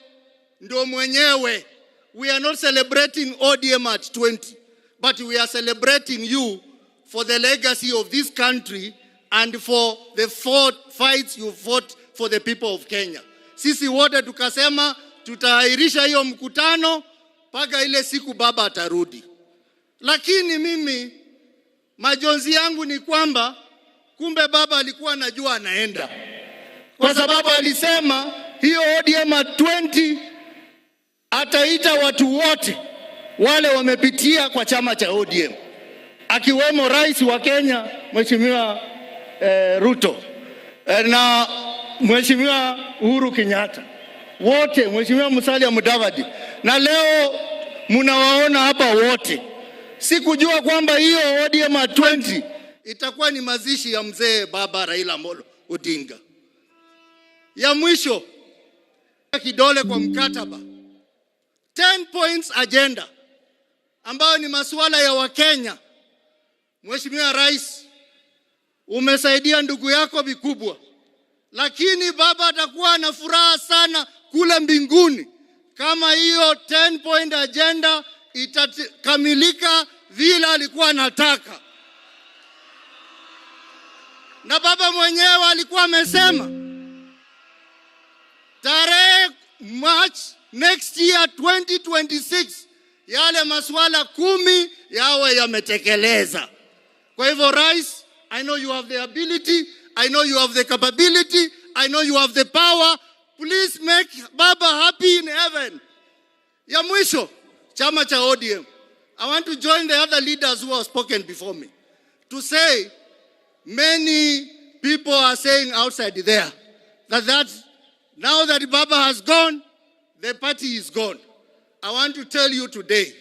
ndio mwenyewe. We are not celebrating ODM at 20, but we are celebrating you for the legacy of this country and for the fights you fought for the people of Kenya. Sisi wote tukasema tutaahirisha hiyo mkutano mpaka ile siku baba atarudi. Lakini mimi majonzi yangu ni kwamba kumbe baba alikuwa anajua anaenda. Kwa sababu alisema hiyo ODM at 20 ataita watu wote wale wamepitia kwa chama cha ODM, akiwemo rais wa Kenya Mheshimiwa Ruto na Mheshimiwa Uhuru Kenyatta, wote, Mheshimiwa Musalia Mudavadi, na leo mnawaona hapa wote. Sikujua kwamba hiyo ODM at 20 itakuwa ni mazishi ya mzee baba Raila Amolo Odinga. Ya mwisho, kidole kwa mkataba 10 points agenda ambayo ni masuala ya Wakenya. Mheshimiwa Rais, umesaidia ndugu yako vikubwa, lakini baba atakuwa na furaha sana kule mbinguni kama hiyo 10 point agenda itakamilika vile alikuwa anataka. Na baba mwenyewe alikuwa amesema tarehe March next year 2026 yale masuala 10 yawe yametekeleza. Kwa hivyo Rais, I know you have the ability, I know you have the capability, I know you have the power. Please make baba happy in heaven. Ya mwisho, chama cha ODM. I want to join the other leaders who have spoken before me to say many people are saying outside there that now that Baba has gone, the party is gone. I want to tell you today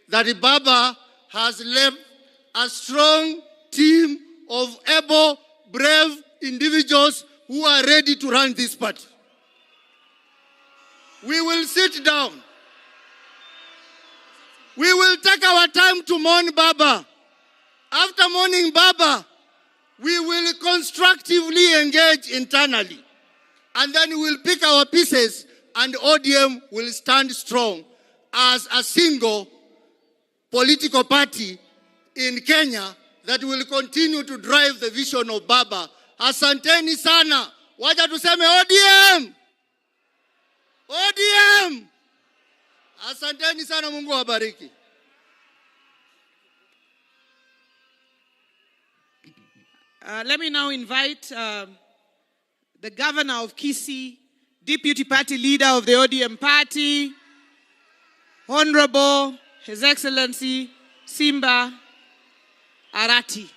that Baba has left a strong team of able, brave individuals who are ready to run this party. We will sit down. We will take our time to mourn Baba. After mourning Baba, we will constructively engage internally. And then we will pick our pieces and ODM will stand strong as a single political party in Kenya that will continue to drive the vision of Baba. Asanteni sana. Wacha tuseme ODM. ODM. Asanteni sana, Mungu wabariki. Let me now invite the governor of Kisii, deputy party leader of the ODM party, Honorable His Excellency Simba Arati.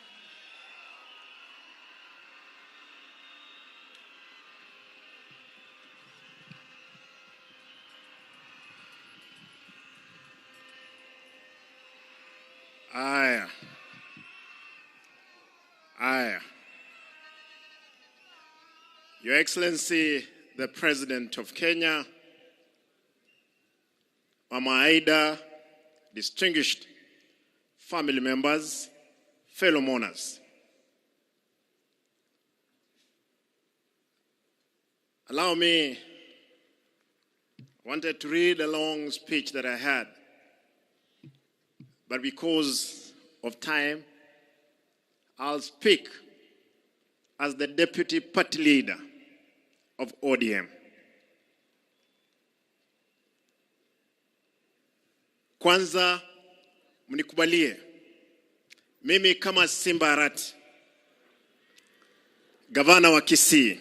Your Excellency, the President of Kenya, Mama Aida, distinguished family members, fellow mourners. Allow me, I wanted to read a long speech that I had, but because of time, I'll speak as the deputy party leader of ODM. Kwanza mnikubalie mimi kama Simba Arati, gavana wa Kisii,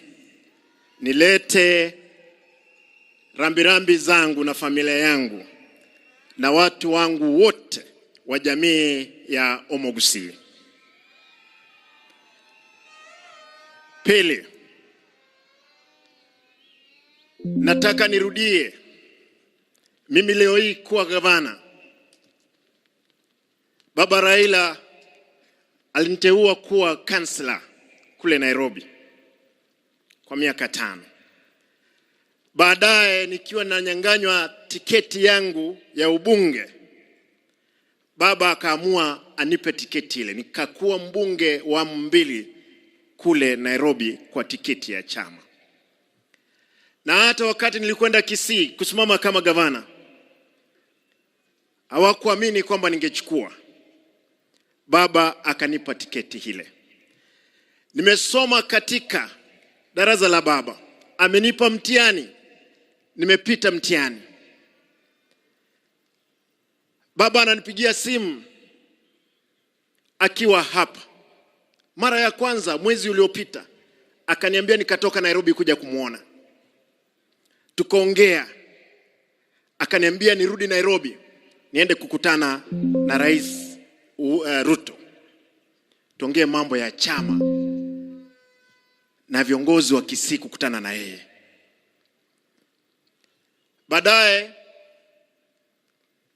nilete rambirambi zangu na familia yangu na watu wangu wote wa jamii ya Omogusii. Pili, nataka nirudie, mimi leo hii kuwa gavana, Baba Raila aliniteua kuwa kansela kule Nairobi kwa miaka 5. Baadaye nikiwa nanyang'anywa tiketi yangu ya ubunge, baba akaamua anipe tiketi ile. Nikakuwa mbunge wa mbili kule Nairobi kwa tiketi ya chama. Na hata wakati nilikwenda Kisii kusimama kama gavana, hawakuamini kwamba ningechukua. Baba akanipa tiketi ile. Nimesoma katika darasa la baba. Amenipa mtihani. Nimepita mtihani. Baba ananipigia simu akiwa hapa. Mara ya kwanza mwezi uliopita akaniambia nikatoka Nairobi kuja kumuona. Tukaongea. Akaniambia nirudi Nairobi niende kukutana na Rais Ruto. Tuongee mambo ya chama na viongozi wa Kisii kukutana na yeye. Baadaye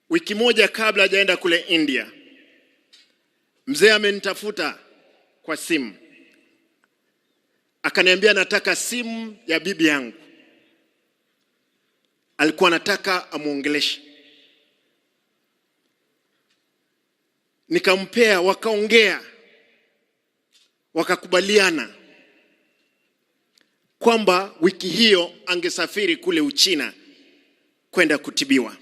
wiki moja kabla hajaenda kule India, mzee amenitafuta kwa simu. Akaniambia nataka simu ya bibi yangu. Alikuwa anataka amuongeleshe. Nikampea, wakaongea. Wakakubaliana kwamba wiki hiyo angesafiri kule Uchina kwenda kutibiwa.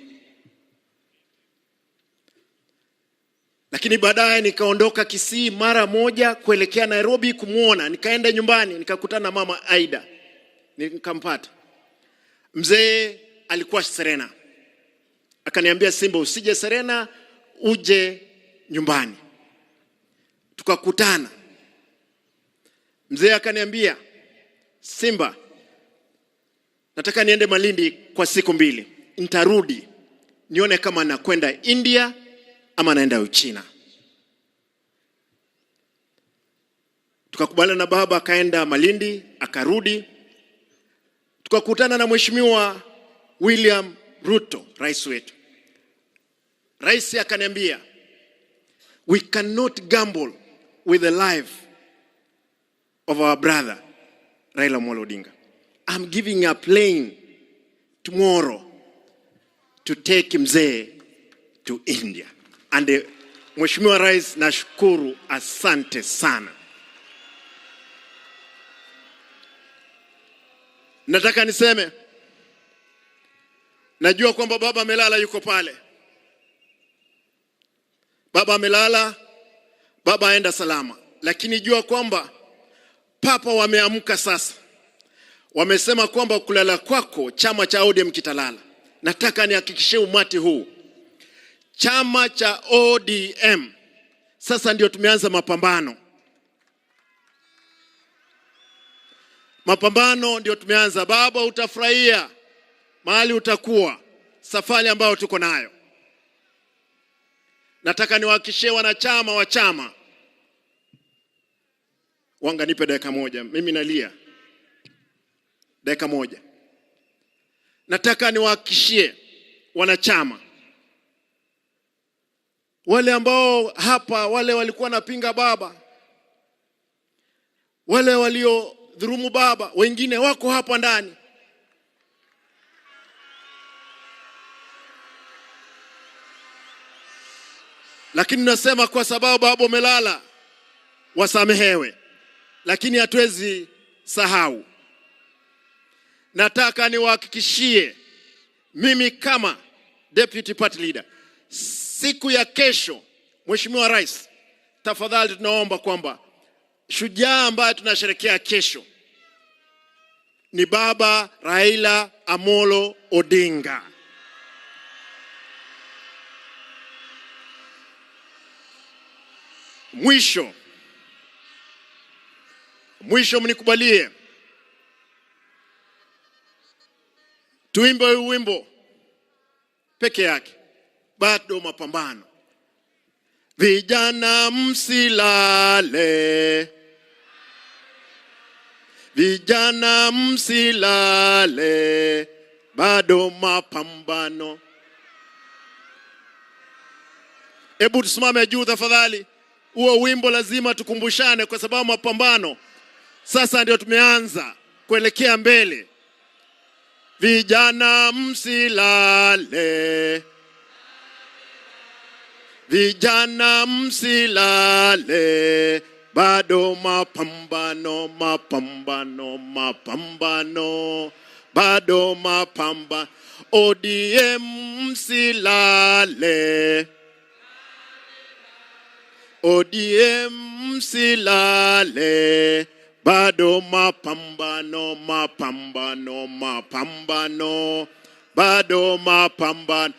Lakini baadaye nikaondoka Kisii mara moja kuelekea Nairobi kumuona. Nikaenda nyumbani, nikakutana na mama Aida. Nikampata. Mzee alikuwa Serena. Akaniambia, Simba, usije Serena, uje nyumbani. Tukakutana. Mzee akaniambia, Simba, nataka niende Malindi kwa siku 2. Nitarudi nione kama nakwenda India ama naenda Uchina. Tukakubaliana na baba, akaenda Malindi, akarudi. Tukakutana na Mheshimiwa William Ruto, rais wetu. Rais akaniambia, we cannot gamble with the life of our brother Raila Amolo Odinga. I'm giving a plane tomorrow to take mzee to India. And Mheshimiwa Rais, nashukuru, asante sana. Nataka niseme, najua kwamba baba amelala, yuko pale. Baba amelala, baba aenda salama. Lakini jua kwamba papa wameamka sasa. Wamesema kwamba kulala kwako chama cha ODM kitalala. Nataka nihakikishie umati huu, chama cha ODM sasa ndio tumeanza mapambano. Mapambano ndio tumeanza. Baba, utafurahia mahali utakuwa, safari ambayo tuko nayo. Nataka niwahakikishie wanachama wa chama. Wanga, nipe dakika moja, mimi nalia. Dakika moja. Nataka niwahakikishie wanachama, wale ambao hapa, wale walikuwa napinga baba, wale walio dhurumu baba, wengine wako hapa ndani. Lakini nasema kwa sababu baba umelala, wasamehewe. Lakini hatuwezi sahau. Nataka niwahakikishie, mimi kama deputy party leader, siku ya kesho, Mheshimiwa Rais, tafadhali tunaomba kwamba shujaa ambaye tunasherehekea kesho ni baba Raila Amolo Odinga. Mwisho mnikubalie tuimbe wimbo peke yake, bado mapambano. Vijana msilale, vijana msilale, bado mapambano. Hebu tusimame juu tafadhali. Huo wimbo lazima tukumbushane, kwa sababu mapambano sasa ndio tumeanza kuelekea mbele. Vijana msilale, Vijana msilale, bado mapambano, mapambano, mapambano, bado mapambano. ODM msilale, ODM msilale, bado mapambano, mapambano, mapambano, bado mapambano.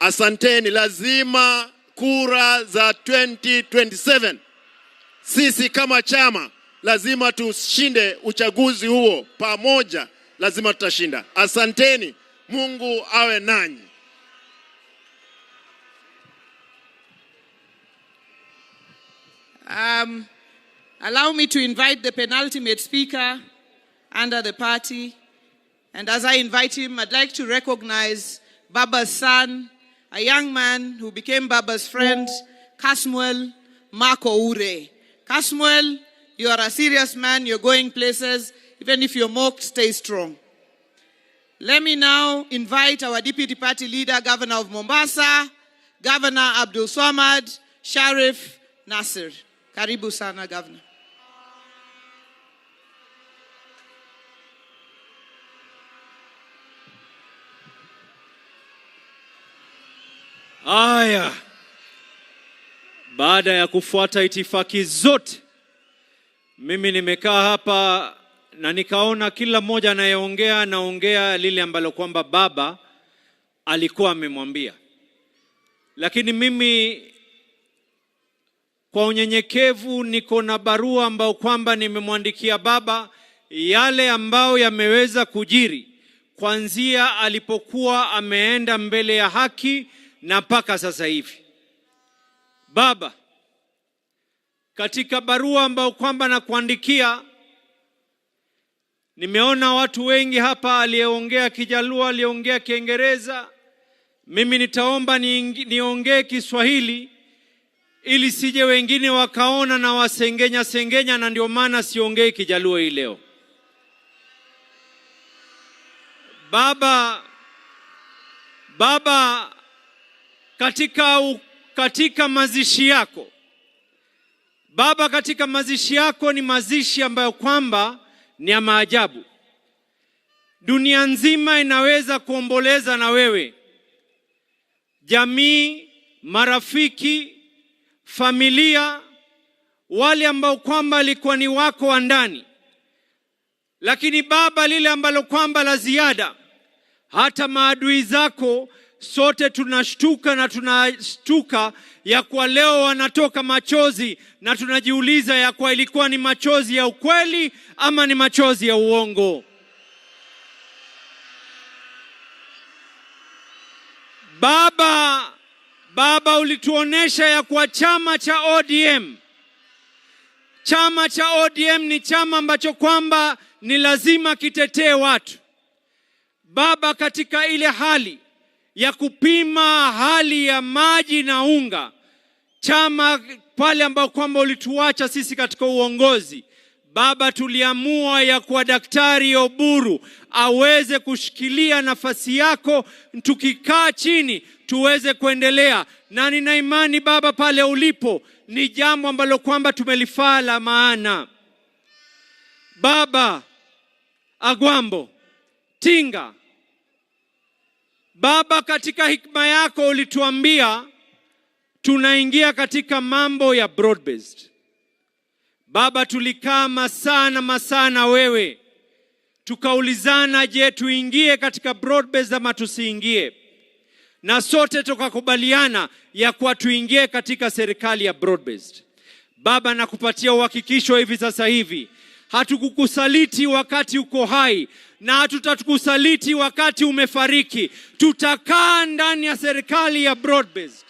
Asanteni. Lazima kura za 2027 sisi kama chama lazima tushinde uchaguzi huo pamoja, lazima tutashinda. Asanteni. Mungu awe nanyi. Allow me to invite the penultimate speaker under the party. And as I invite him, I'd like to recognize Baba's son, a young man who became Baba's friend, Kasmuel Marco Ure. Kasmuel, you are a serious man. You're going places. Even if you're mocked, stay strong. Let me now invite our deputy party leader, Governor of Mombasa, Governor Abdul Swamad Sharif Nasir. Karibu sana, Governor. Aya, baada ya kufuata itifaki zote, mimi nimekaa hapa na nikaona kila mmoja anaongea lile ambalo kwamba baba alikuwa amemwambia. Lakini mimi kwa unyenyekevu niko na barua ambao kwamba nimemwandikia baba, yale ambao yameweza kujiri kuanzia alipokuwa ameenda mbele ya haki na mpaka sasa hivi. Baba, katika barua ambao kwamba nakuandikia, nimeona watu wengi hapa, aliyeongea Kijaluo, aliyeongea Kiingereza. Mimi nitaomba niongee Kiswahili ili sije wengine wakaona na wasengenya, na ndio maana siongei Kijaluo hii leo. Baba, katika mazishi yako, baba, katika mazishi yako ni mazishi ambayo kwamba ni ya maajabu. Dunia nzima inaweza kuomboleza na wewe. Jamii, marafiki, familia, wale ambao kwamba alikuwa ni wako wa ndani. Lakini baba, lile ambalo kwamba la ziada, hata maadui zako sote tunashtuka na tunashtuka ya kwa leo wanatoka machozi, na tunajiuliza ya kwa ilikuwa ni machozi ya ukweli ama ni machozi ya uongo. Baba, ulituonesha ya kwa chama cha ODM ni chama ambacho kwamba ni lazima kitetee watu. Baba, katika ile hali ya kupima hali ya maji na unga, chama pale ambao kwamba ulituacha sisi katika uongozi, baba, tuliamua ya kwa Daktari Oburu aweze kushikilia nafasi yako, tukikaa chini tuweze kuendelea. Na nina imani baba, pale ulipo ni jambo ambalo kwamba tumelifaa la maana. Baba Agwambo Tinga, baba, katika hikma yako ulituambia tunaingia katika mambo ya broad based. Baba, tulikaa masaa na wewe tukaulizana, je, tuingie katika broad based ama tusiingie? Na sote tukakubaliana ya kuwa tuingie katika serikali ya broad based. Baba, nakupatia uhakikisho hivi sasa hivi, hatukukusaliti wakati uko hai na hatutakusaliti wakati umefariki. Tutakaa ndani ya serikali ya broad based.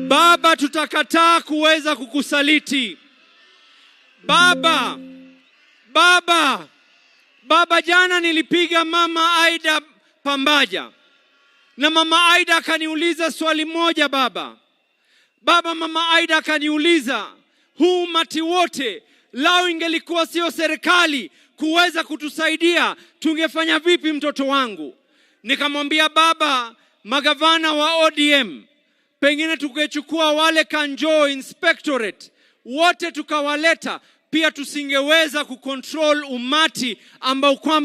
Baba, tutakataa kuweza kukusaliti. Baba, jana nilipiga mama Aida Pambaja, na mama Aida akaniuliza swali moja. Baba, mama Aida akaniuliza, huu umati wote lao ingelikuwa sio serikali kuweza kutusaidia, tungefanya vipi mtoto wangu? Nikamwambia baba, magavana wa ODM, pengine tukechukua wale Kanjo Inspectorate, wote tukawaleta, pia tusingeweza kucontrol umati ambao kwamba